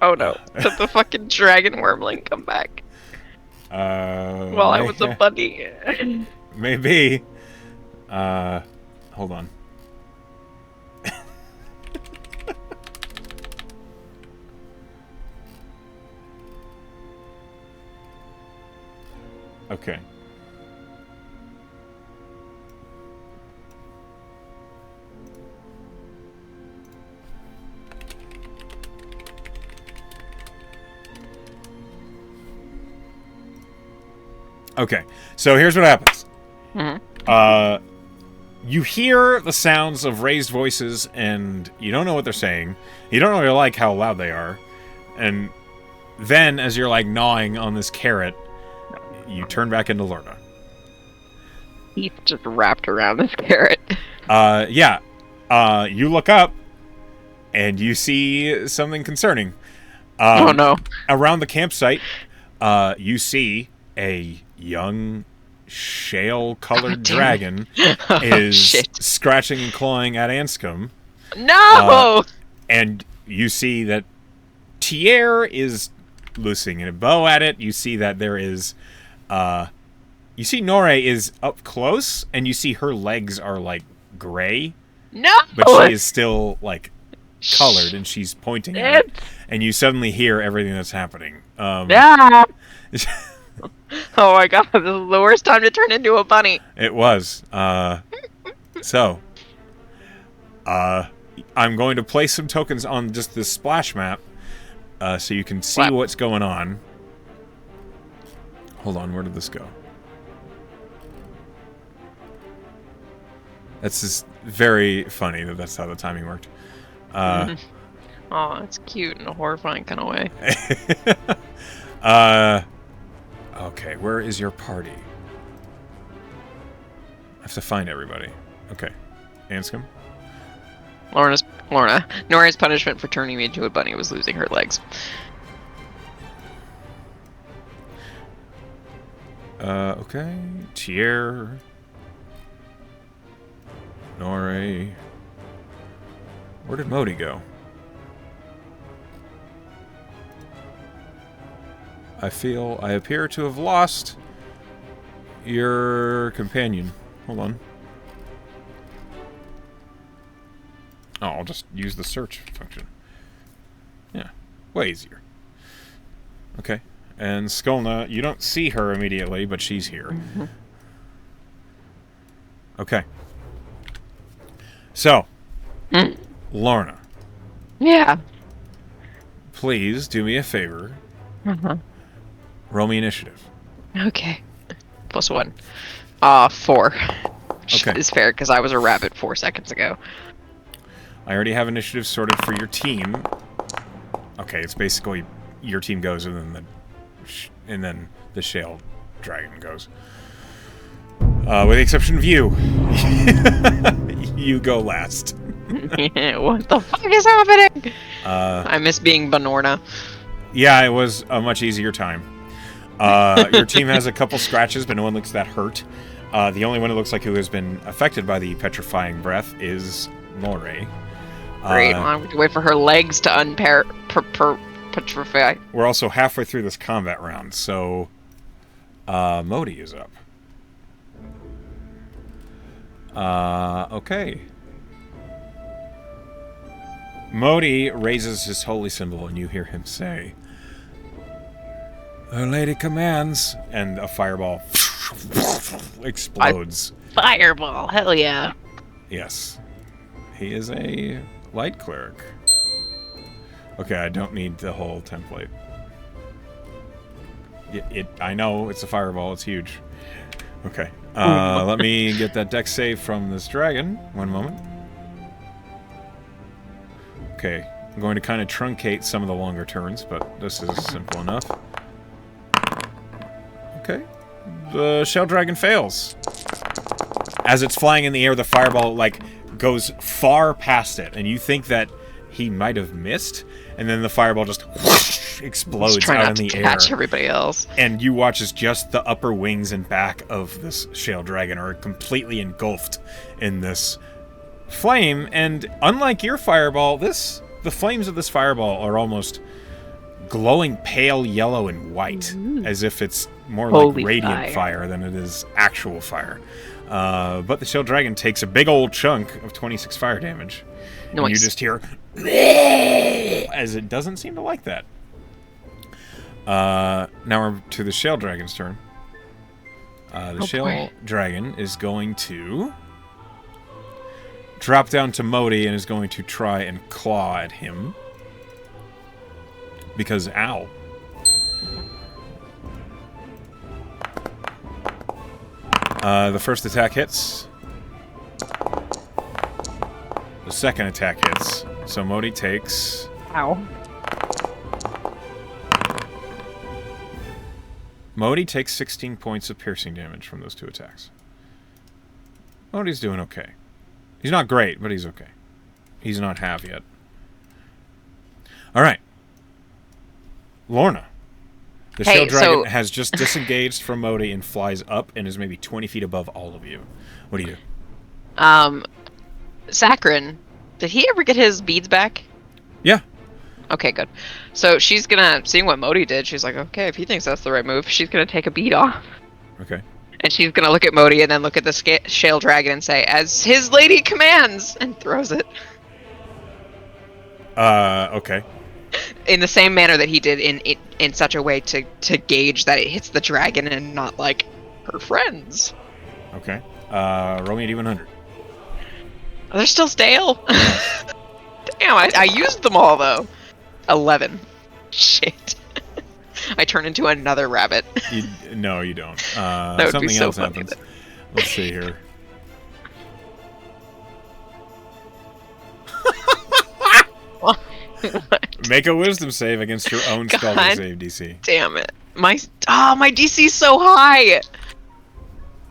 Oh, no. Did the fucking dragon wormling come back? While I was a bunny. Maybe. Hold on. Okay. Okay, so here's what happens. Mm-hmm. You hear the sounds of raised voices, and you don't know what they're saying. You don't really like how loud they are. And then, as you're, like, gnawing on this carrot, you turn back into Lorna. Heath just wrapped around this carrot. Yeah. You look up, and you see something concerning. Oh, no. Around the campsite, you see a young shale-colored dragon is scratching and clawing at Anscombe. No! And you see that Tier is loosening a bow at it. You see that there is... you see Nore is up close, and you see her legs are, like, gray. No! But she is still, like, colored, and she's pointing at it. And you suddenly hear everything that's happening. Yeah! Oh my god, this is the worst time to turn into a bunny. It was. So, I'm going to place some tokens on just this splash map, so you can see what's going on. Hold on, where did this go? That's just very funny that that's how the timing worked. Oh, it's cute in a horrifying kind of way. Okay, where is your party? I have to find everybody. Okay. Anscombe? Lorna. Nora's punishment for turning me into a bunny was losing her legs. Okay. Tier. Nore. Where did Modi go? I appear to have lost your companion. Hold on. Oh, I'll just use the search function. Yeah, way easier. Okay, and Skolna, you don't see her immediately, but she's here. Mm-hmm. Okay. So, Lorna. Yeah. Please do me a favor. Roll me initiative. Okay. +1. 4. Okay. Is fair, because I was a rabbit 4 seconds ago. I already have initiative sorted for your team. Okay, it's basically your team goes, and then the shale dragon goes. With the exception of you. You go last. What the fuck is happening? I miss being Banorna. Yeah, it was a much easier time. Your team has a couple scratches, but no one looks that hurt. The only one that looks like who has been affected by the petrifying breath is Nore. Great, I have to wait for her legs to petrify. We're also halfway through this combat round, so Modi is up. Okay. Modi raises his holy symbol, and you hear him say, "Our Lady commands," and a fireball explodes. Fireball, hell yeah. Yes. He is a light cleric. Okay, I don't need the whole template. I know, it's a fireball, it's huge. Okay. Let me get that dex save from this dragon. One moment. Okay, I'm going to kind of truncate some of the longer turns, but this is simple enough. Okay. The shell dragon fails. As it's flying in the air, the fireball, like, goes far past it, and you think that he might have missed, and then the fireball just whoosh, explodes out in the air. Catch everybody else. And you watch as just the upper wings and back of this shale dragon are completely engulfed in this flame, and unlike your fireball, the flames of this fireball are almost glowing pale yellow and white, as if it's more like radiant fire than it is actual fire. But the shale dragon takes a big old chunk of 26 fire damage. Nice. And you just hear as it doesn't seem to like that. Now we're to the shale dragon's turn. The shale dragon is going to drop down to Modi and is going to try and claw at him. Because, ow. The first attack hits. The second attack hits. So Modi takes... Ow. Modi takes 16 points of piercing damage from those two attacks. Modi's doing okay. He's not great, but he's okay. He's not half yet. Alright. Lorna. The shield dragon has just disengaged from Modi and flies up and is maybe 20 feet above all of you. What do you do? Sakharin, did he ever get his beads back? Yeah. Okay, good. So she's gonna, seeing what Modi did, she's like, okay, if he thinks that's the right move, she's gonna take a bead off. Okay. And she's gonna look at Modi and then look at the shale dragon and say, as his lady commands, and throws it. Okay. In the same manner that he did in such a way to gauge that it hits the dragon and not, like, her friends. Okay. Roll me an even 100. Oh, they're still stale? Damn, I used them all, though. 11. Shit. I turn into another rabbit. No, you don't. That would something be so else funny happens. Let's see here. Make a wisdom save against your own spell save DC. Damn it. My DC's so high!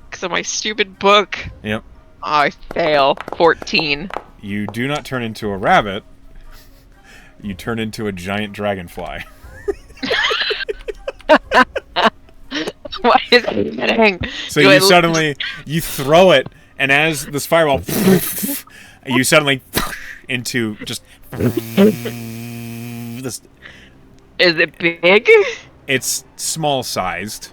Because of my stupid book. Yep. Oh, I fail. 14. You do not turn into a rabbit. You turn into a giant dragonfly. What is happening? So you suddenly, you throw it, and as this fireball, you suddenly into just this. Is it big? It's small-sized.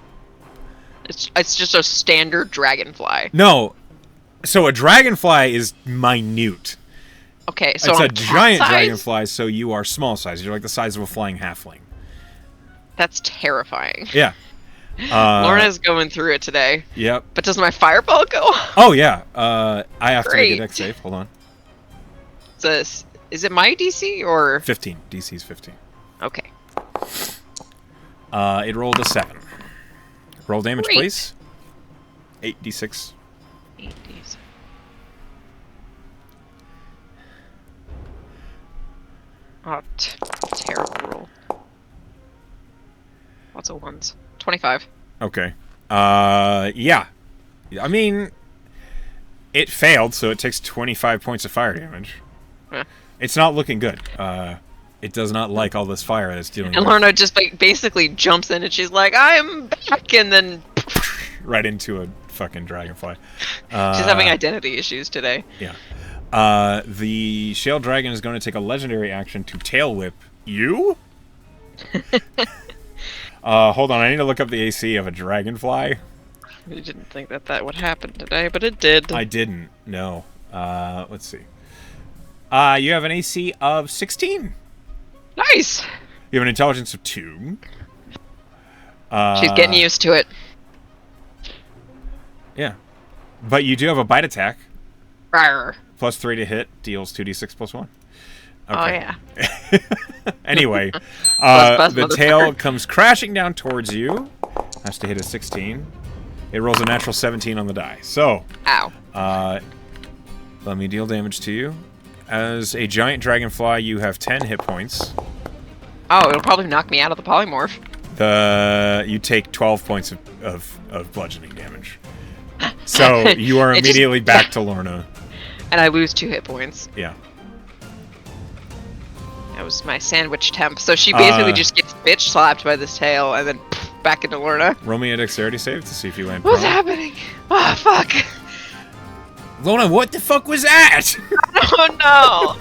It's just a standard dragonfly. No. So a dragonfly is minute. Okay, so it's I'm a giant size? dragonfly, so you are small size. You're like the size of a flying halfling. That's terrifying. Yeah. Lorna's going through it today. Yep. But does my fireball go off? Oh, yeah. I have to make a dex save. Hold on. Is it my DC or? 15. DC's 15. Okay. It rolled a 7. Roll damage, Great. please. 8d6. 8d6. Oh, terrible roll. Lots of ones. 25. Okay. Yeah. I mean, it failed, so it takes 25 points of fire damage. Yeah. It's not looking good. It does not like all this fire that it's dealing with. And Lorna just basically jumps in and she's like, I'm back, and then right into a fucking dragonfly. She's having identity issues today. Yeah. The shale dragon is going to take a legendary action to tail whip you. Hold on, I need to look up the AC of a dragonfly. You didn't think that would happen today, but it did. I didn't. No. Let's see. You have an AC of 16. Nice. You have an intelligence of 2. She's getting used to it. Yeah. But you do have a bite attack. Rawr. Plus 3 to hit, deals 2d6 plus 1. Okay. Oh, yeah. Anyway, buzz, the tail comes crashing down towards you. Has to hit a 16. It rolls a natural 17 on the die. So, ow. Let me deal damage to you. As a giant dragonfly, you have 10 hit points. Oh, it'll probably knock me out of the polymorph. You take 12 points of bludgeoning damage. So you are immediately back to Lorna. And I lose 2 hit points. Yeah. That was my sandwich temp. So she basically just gets bitch slapped by this tail and then back into Lorna. Roll me a dexterity save to see if you land. What's happening? Oh, fuck. Lorna, what the fuck was that? Oh, no.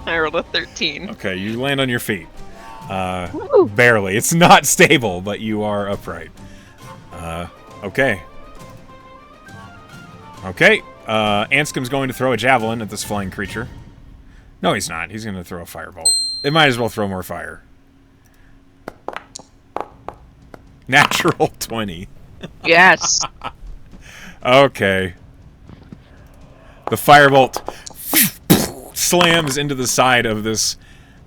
I rolled a 13. Okay, you land on your feet. Barely. It's not stable, but you are upright. Okay. Okay. Anscombe's going to throw a javelin at this flying creature. No, he's not. He's going to throw a firebolt. They might as well throw more fire. Natural 20. Yes. Okay. The firebolt slams into the side of this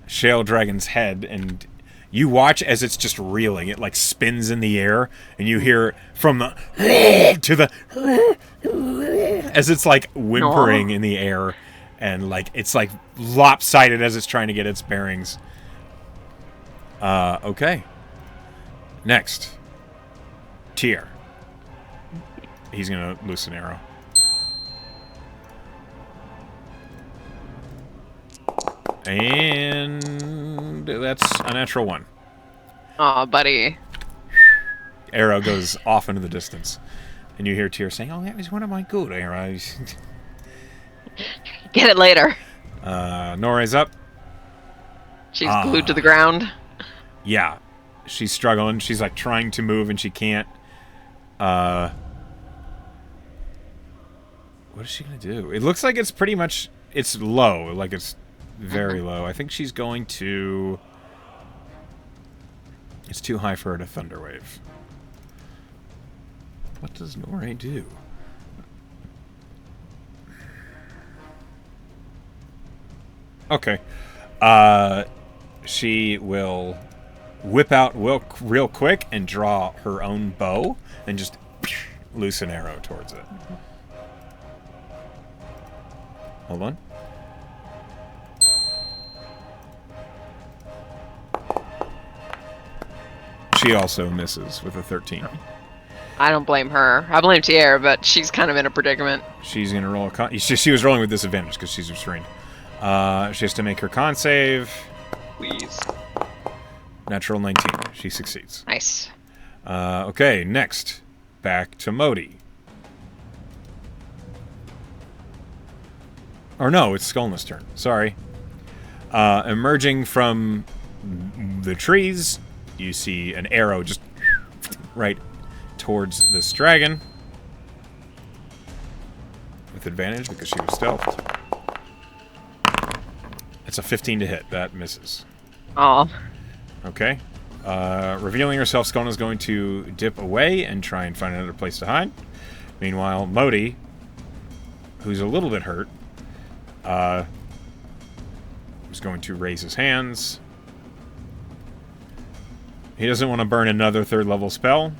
shale dragon's head, and You watch as it's just reeling. It like spins in the air, and you hear from the to the as it's like whimpering in the air, and like it's like lopsided as it's trying to get its bearings. Okay. Next, Tyr. He's gonna loose an arrow. And that's a natural 1. Aw, buddy. Arrow goes off into the distance. And you hear Tyr saying, "Oh, that was one of my good arrows." Get it later. Noray's up. She's glued to the ground. Yeah. She's struggling. She's like trying to move and she can't. What is she going to do? It looks like it's pretty much... It's low. Like it's very low. I think she's going to... It's too high for her to Thunderwave. What does Noray do? Okay. She will whip out real quick and draw her own bow and just loose an arrow towards it. Hold on. She also misses with a 13. I don't blame her. I blame Tyr, but she's kind of in a predicament. She's going to roll a con... She was rolling with disadvantage because she's restrained. She has to make her con save. Please. Natural 19. She succeeds. Nice. Okay, next. Back to Modi. Or no, it's Skullna's turn. Sorry. Emerging from the trees, you see an arrow just right towards this dragon. With advantage because she was stealthed. It's a 15 to hit. That misses. Aw. Okay. Revealing herself, Skullna's going to dip away and try and find another place to hide. Meanwhile, Modi, who's a little bit hurt, is going to raise his hands. He doesn't want to burn another 3rd level spell.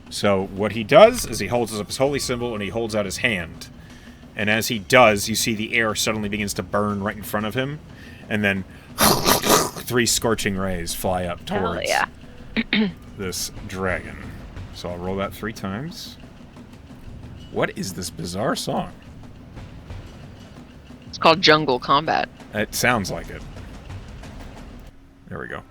So what he does is he holds up his holy symbol and he holds out his hand. And as he does, you see the air suddenly begins to burn right in front of him. And then 3 scorching rays fly up towards this dragon. So I'll roll that 3 times. What is this bizarre song? It's called Jungle Combat. It sounds like it. There we go.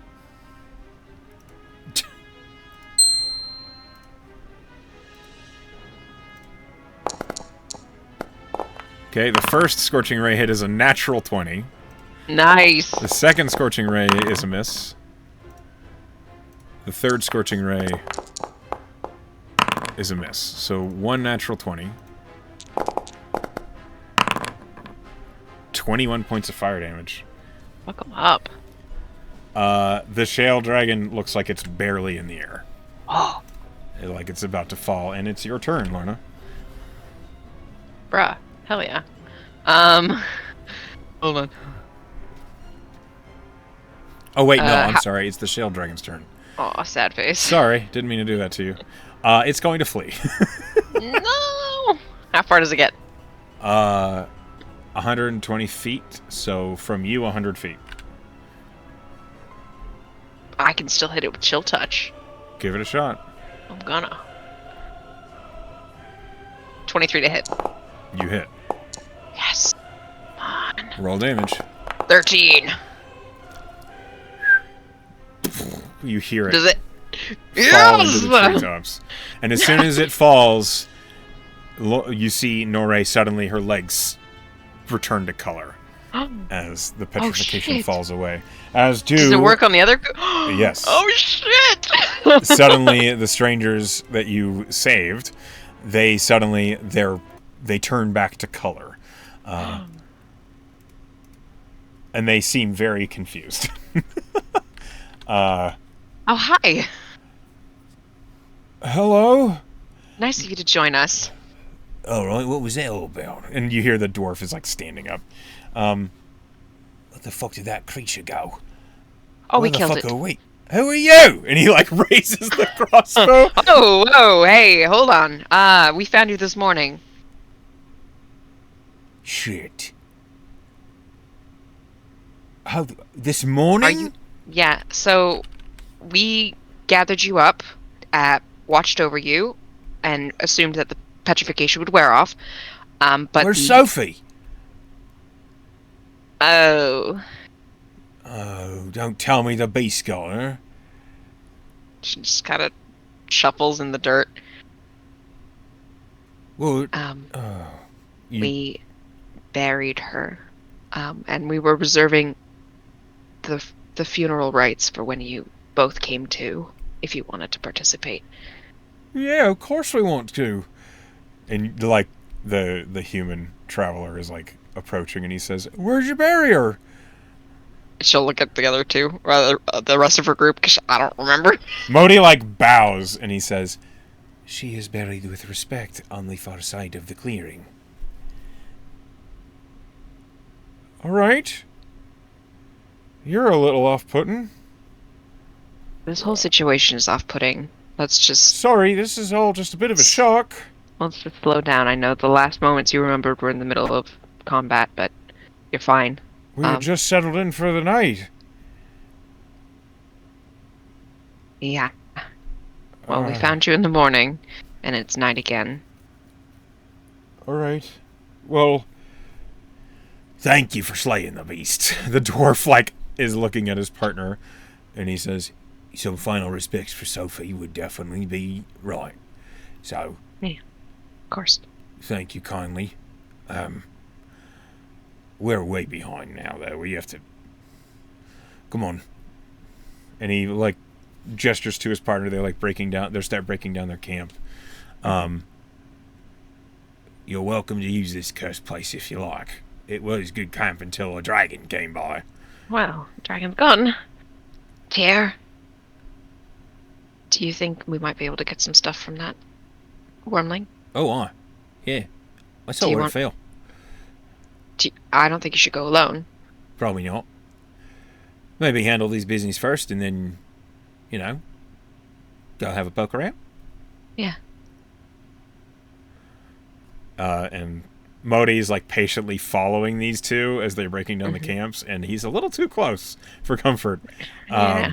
Okay, the first Scorching Ray hit is a natural 20. Nice. The second Scorching Ray is a miss. The third Scorching Ray is a miss. So 1 natural 20. 21 points of fire damage. Fuck him up. The Shale Dragon looks like it's barely in the air. Oh. Like it's about to fall, and it's your turn, Lorna. Bruh. Hell yeah. Hold on. Oh, wait, no, I'm sorry. It's the Shale Dragon's turn. Aw, sad face. Sorry, didn't mean to do that to you. It's going to flee. No! How far does it get? 120 feet, so from you, 100 feet. I can still hit it with Chill Touch. Give it a shot. I'm gonna. 23 to hit. You hit. Yes. Come on. Roll damage. 13. You hear it Does it? fall into the treetops. And as soon as it falls, you see Noray suddenly, her legs return to color as the petrification falls away. As do... Does it work on the other? Yes. Oh, shit! Suddenly, the strangers that you saved, they turn back to color. And they seem very confused. Oh, hi. Hello? Nice of you to join us. All right, what was that all about? And you hear the dwarf is like standing up. Where the fuck did that creature go? Oh, we Where the killed fuck it. are we? Who are you? And he, like, raises the crossbow. Oh, whoa, hey, hold on. We found you this morning. Shit. How, this morning? Yeah, so we gathered you up, watched over you, and assumed that the petrification would wear off. But Where's Sophie? Oh. Oh, don't tell me the beast got her. She just kind of shuffles in the dirt. Well, We buried her, and we were reserving the funeral rites for when you both came to, if you wanted to participate. yeah, of course we want to. And, like, the human traveler is, like, approaching, and he says, "Where'd you bury her?" She'll look at the other two, rather the rest of her group, because I don't remember. Modi, like, bows, and he says, "She is buried with respect on the far side of the clearing." All right. You're a little off-putting. This whole situation is off-putting. Let's just Sorry, this is all just a bit of a shock. slow down. I know the last moments you remembered were in the middle of combat, but you're fine. We had just settled in for the night. Yeah. Well, we found you in the morning, and it's night again. All right. Well, thank you for slaying the beast. The dwarf, like, is looking at his partner, and he says, "Some final respects for Sophie would definitely be right. So, Yeah, of course. thank you kindly. We're way behind now, though. We have to... Come on." And he, like, gestures to his partner. They're, like, they start breaking down their camp. You're welcome to use this cursed place if you like. It was good camp until a dragon came by. Well, dragon's gone. Tear. Do you think we might be able to get some stuff from that wormling? Oh, yeah. I saw where it fell. I don't think you should go alone. Probably not. Maybe handle these business first and then, go have a poke around. Yeah. And Modi's, like, patiently following these two as they're breaking down the camps, and he's a little too close for comfort. Yeah.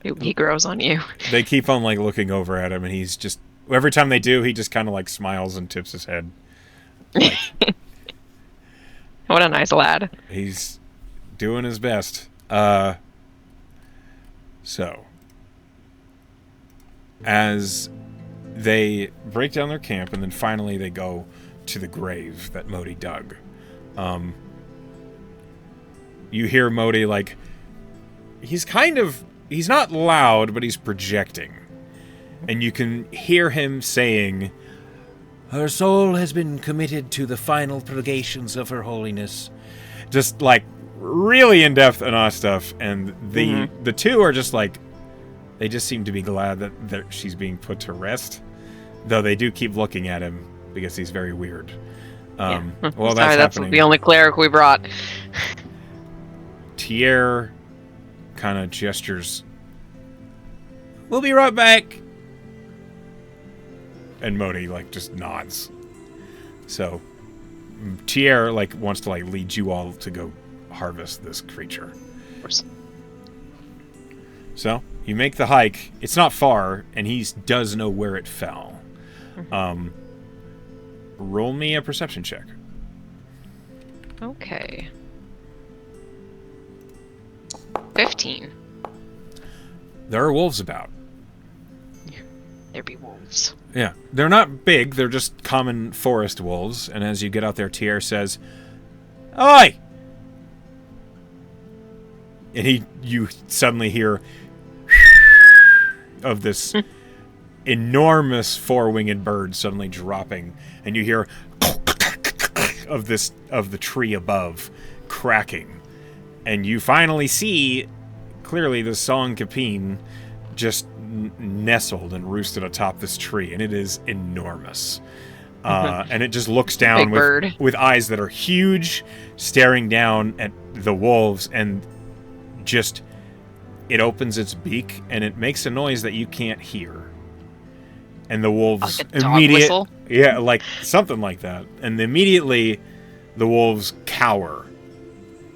He grows on you. They keep on, like, looking over at him, and he's just... Every time they do, he just kind of, like, smiles and tips his head. Like, what a nice lad. He's doing his best. So, as they break down their camp, and then finally they go to the grave that Modi dug. You hear Modi, like, he's not loud, but he's projecting. And you can hear him saying, "Her soul has been committed to the final purgations of her holiness." Just, like, really in-depth and stuff. And the two are just, like, they just seem to be glad that she's being put to rest. Though they do keep looking at him because he's very weird. Well, that's happening. The only cleric we brought. Tier kind of gestures. "We'll be right back." And Modi, like, just nods. So, Tier, like, wants to, like, lead you all to go harvest this creature. Of course. So, you make the hike. It's not far, and he does know where it fell. Roll me a perception check. Okay. 15. There are wolves about. There be wolves. Yeah. They're not big. They're just common forest wolves. And as you get out there, Tier says, "Oi!" And you suddenly hear of this enormous four-winged bird suddenly dropping, and you hear of the tree above cracking, and you finally see clearly the Song Capine just nestled and roosted atop this tree, and it is enormous. And it just looks down with eyes that are huge, staring down at the wolves, and just it opens its beak, and it makes a noise that you can't hear. And the wolves like a dog whistle? Yeah, like something like that. And immediately, the wolves cower,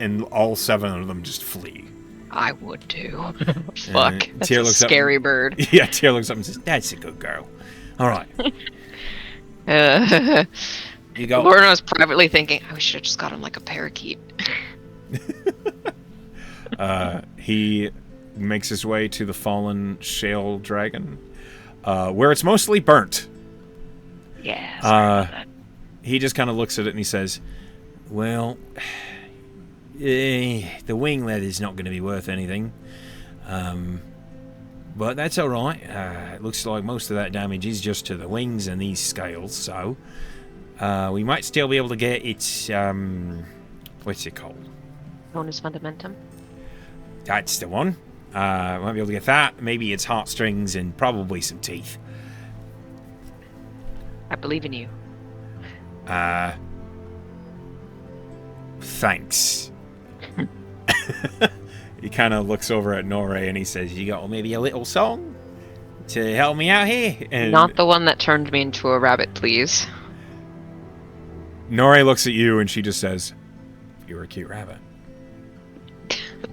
and all 7 of them just flee. I would too. Fuck, that's Tyr a looks scary up, bird. Yeah, Tyr looks up and says, "That's a good girl. All right." You go. Lorna was privately thinking, I should have just got him like a parakeet. He makes his way to the fallen shale dragon, where it's mostly burnt. Yeah, sorry about that. He just kind of looks at it and he says, "Well, the wing leather's not going to be worth anything. But that's all right. It looks like most of that damage is just to the wings and these scales, so we might still be able to get its, what's it called? Bonus fundamentum. That's the one. Might be able to get that. Maybe its heartstrings and probably some teeth." I believe in you. Thanks. He kind of looks over at Norre and he says, "You got maybe a little song to help me out here?" And Not the one that turned me into a rabbit, please. Norre looks at you and she just says, "You're a cute rabbit."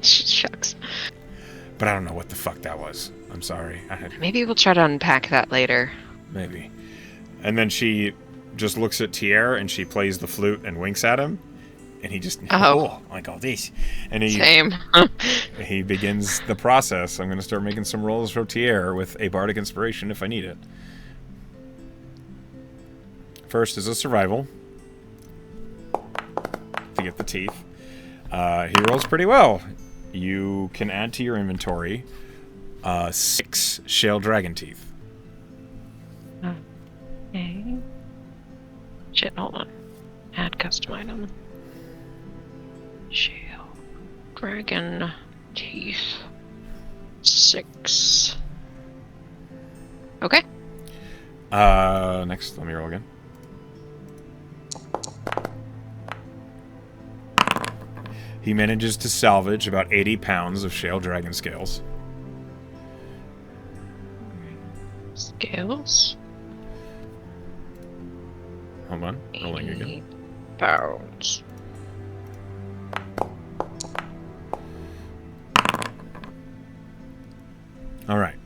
Shucks. But I don't know what the fuck that was. I'm sorry. Maybe we'll try to unpack that later. Maybe. And then she just looks at Tier and she plays the flute and winks at him. And he just, oh my god, this. And Same. He begins the process. I'm going to start making some rolls for Tier with a bardic inspiration if I need it. First is a survival to get the teeth. He rolls pretty well. You can add to your inventory 6 shale dragon teeth. Okay. Shit, hold on. Add custom item. Shale. Dragon teeth. 6. Okay. Next, let me roll again. He manages to salvage about 80 pounds of shale dragon scales. Scales? Hold on, rolling again. 80 pounds. All right.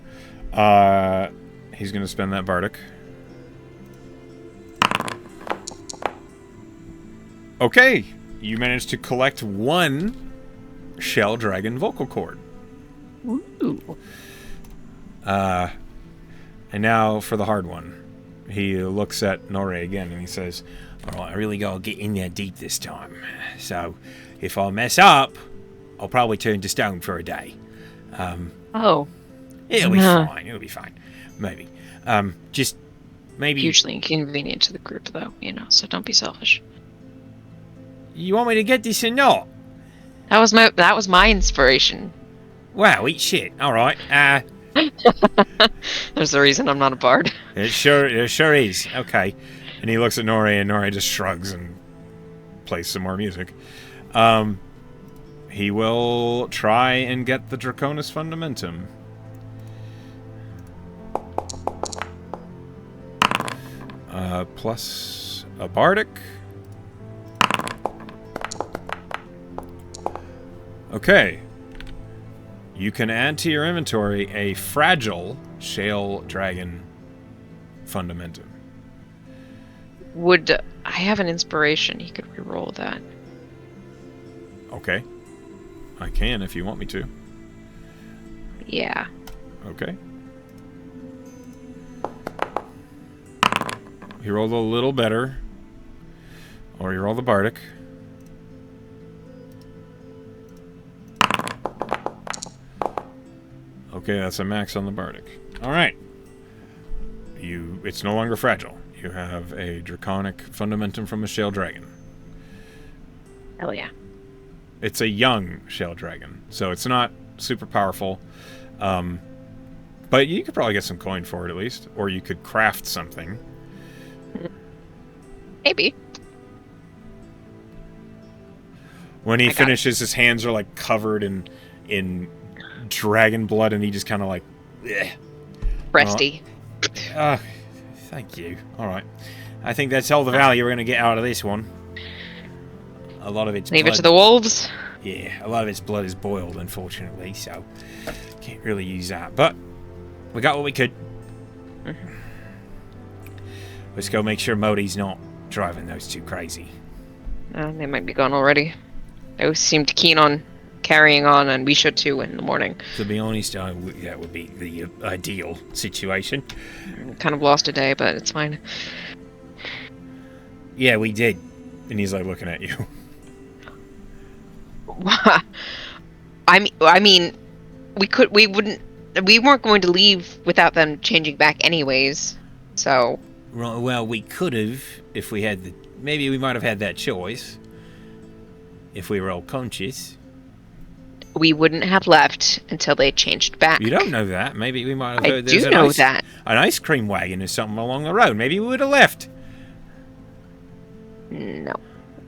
He's going to spend that bardic. Okay, you managed to collect 1 shell dragon vocal cord. Ooh. And now for the hard one. He looks at Norre again and he says, "All right, I really gotta get in there deep this time. So if I mess up, I'll probably turn to stone for a day. Oh. It'll be fine. It'll be fine. Maybe. Just maybe." Hugely inconvenient to the group, though, so don't be selfish. "You want me to get this or not?" That was my inspiration. Wow, eat shit. All right. There's a reason I'm not a bard. It sure is. Okay. And he looks at Norre, and Norre just shrugs and plays some more music. He will try and get the Draconis Fundamentum. Plus a bardic. Okay. You can add to your inventory a fragile shale dragon fundamentum. Would I have an inspiration? You could re-roll that. Okay. I can if you want me to. Yeah. Okay. You rolled a little better. Or you roll the bardic. Okay, that's a max on the bardic. Alright. It's no longer fragile. You have a draconic fundamentum from a shale dragon. Hell yeah. It's a young shale dragon, so it's not super powerful. But you could probably get some coin for it at least. Or you could craft something. Maybe. When he finishes, his hands are like covered in dragon blood, and he just kind of like... Bleh. Breasty. Thank you. All right. I think that's all the value we're going to get out of this one. A lot of its Leave blood... it to the wolves. Yeah, a lot of its blood is boiled, unfortunately, so can't really use that. But we got what we could. Let's go make sure Modi's not driving those two crazy. They might be gone already. They seemed keen on carrying on, and we should too in the morning. To be honest, that would be the ideal situation. Kind of lost a day, but it's fine. Yeah, we did. And he's like looking at you. I mean, we weren't going to leave without them changing back anyways. So. Well, we could have if we had maybe we might have had that choice. If we were all conscious. We wouldn't have left until they changed back. You don't know that. Maybe we might have. I do know that. An ice cream wagon or something along the road. Maybe we would have left. No.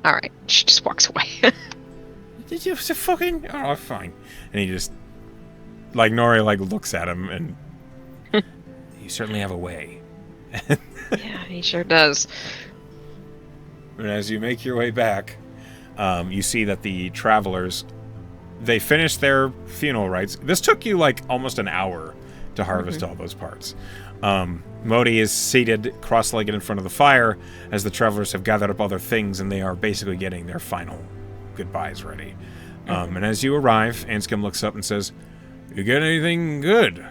All right. She just walks away. Did you fucking? Oh, fine. And he just, like, Nori like looks at him, and you certainly have a way. Yeah, he sure does. And as you make your way back, you see that the travelers, they finished their funeral rites. This took you like almost an hour to harvest all those parts. Modi is seated cross-legged in front of the fire as the travelers have gathered up other things, and they are basically getting their final goodbyes ready. And as you arrive, Anscombe looks up and says, "You get anything good?"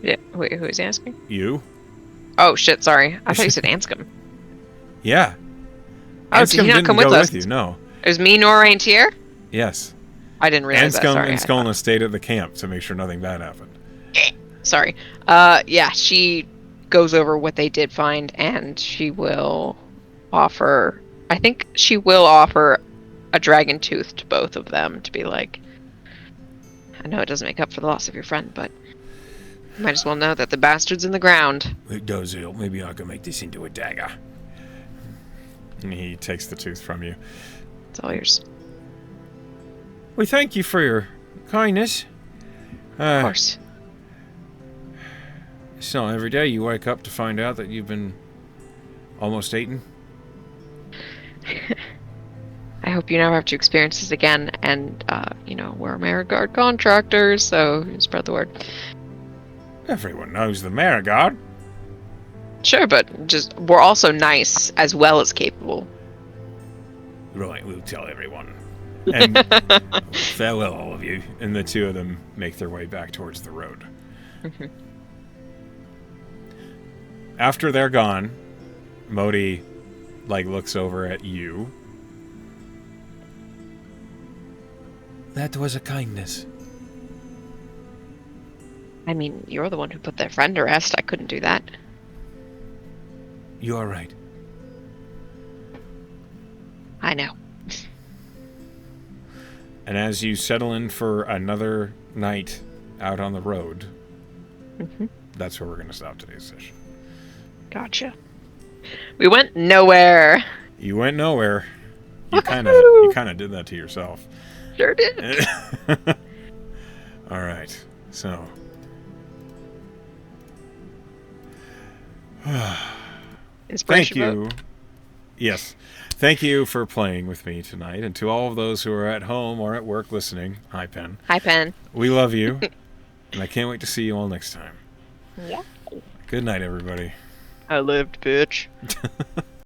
Yeah. Wait, who is asking? You. Oh shit! Sorry, I thought you said Anscombe. Yeah. Oh, Anscombe did he not didn't come go with us? you, no. It was me, Nora, and Tier? Yes. I didn't realize that. Anscombe Sorry. and Skolna stayed at the camp to make sure nothing bad happened. Sorry. Yeah, she goes over what they did find, and she will offer... I think she will offer a dragon tooth to both of them to be like... I know it doesn't make up for the loss of your friend, but... You might as well know that the bastard's in the ground. It does help. Maybe I can make this into a dagger. And he takes the tooth from you. It's all yours. We thank you for your kindness. Of course. It's not every day you wake up to find out that you've been almost eaten. I hope you never have to experience this again. And, we're Marigard contractors, so spread the word. Everyone knows the Marigard. Sure, but we're also nice as well as capable. Right, we'll tell everyone. And farewell, all of you. And the two of them make their way back towards the road. After they're gone, Modi, looks over at you. That was a kindness. I mean, you're the one who put their friend to rest. I couldn't do that. You are right. I know. And as you settle in for another night out on the road, that's where we're going to stop today's session. Gotcha. We went nowhere. You went nowhere. You kind of did that to yourself. Sure did. All right. So. Thank you. Vote. Yes. Thank you for playing with me tonight. And to all of those who are at home or at work listening, hi, Pen. Hi, Pen. We love you. And I can't wait to see you all next time. Yeah. Good night, everybody. I lived, bitch.